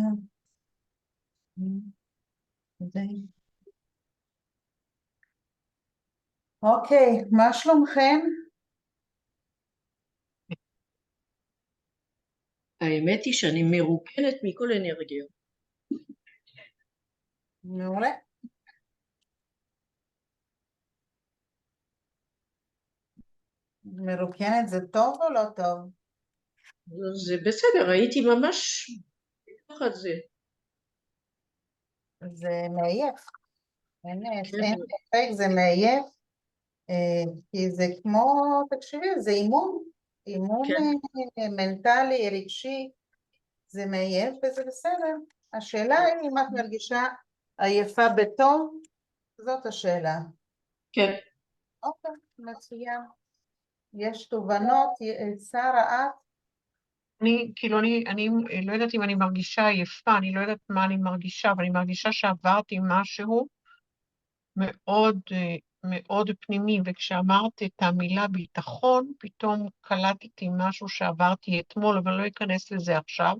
אוקיי, מה שלומכם? האמת היא שאני מרוקנת מכל אנרגיה. מעולה. מרוקנת זה טוב או לא טוב? זה בסדר, הייתי ממש בתוך זה. זה מעייף. אין כן. ספק, זה מעייף. כי זה כמו, תקשיבי, זה אימון. אימון כן. מנטלי, רגשי. זה מעייף וזה בסדר. השאלה היא אם את מרגישה עייפה בטוב, זאת השאלה. כן. אוקיי, מצוין. יש תובנות, שרה, את? אני לא יודעת אם אני מרגישה עייפה, אני לא יודעת מה אני מרגישה, אבל אני מרגישה שעברתי משהו מאוד, מאוד פנימי, וכשאמרת את המילה ביטחון, פתאום קלטתי משהו שעברתי אתמול, אבל לא אכנס לזה עכשיו,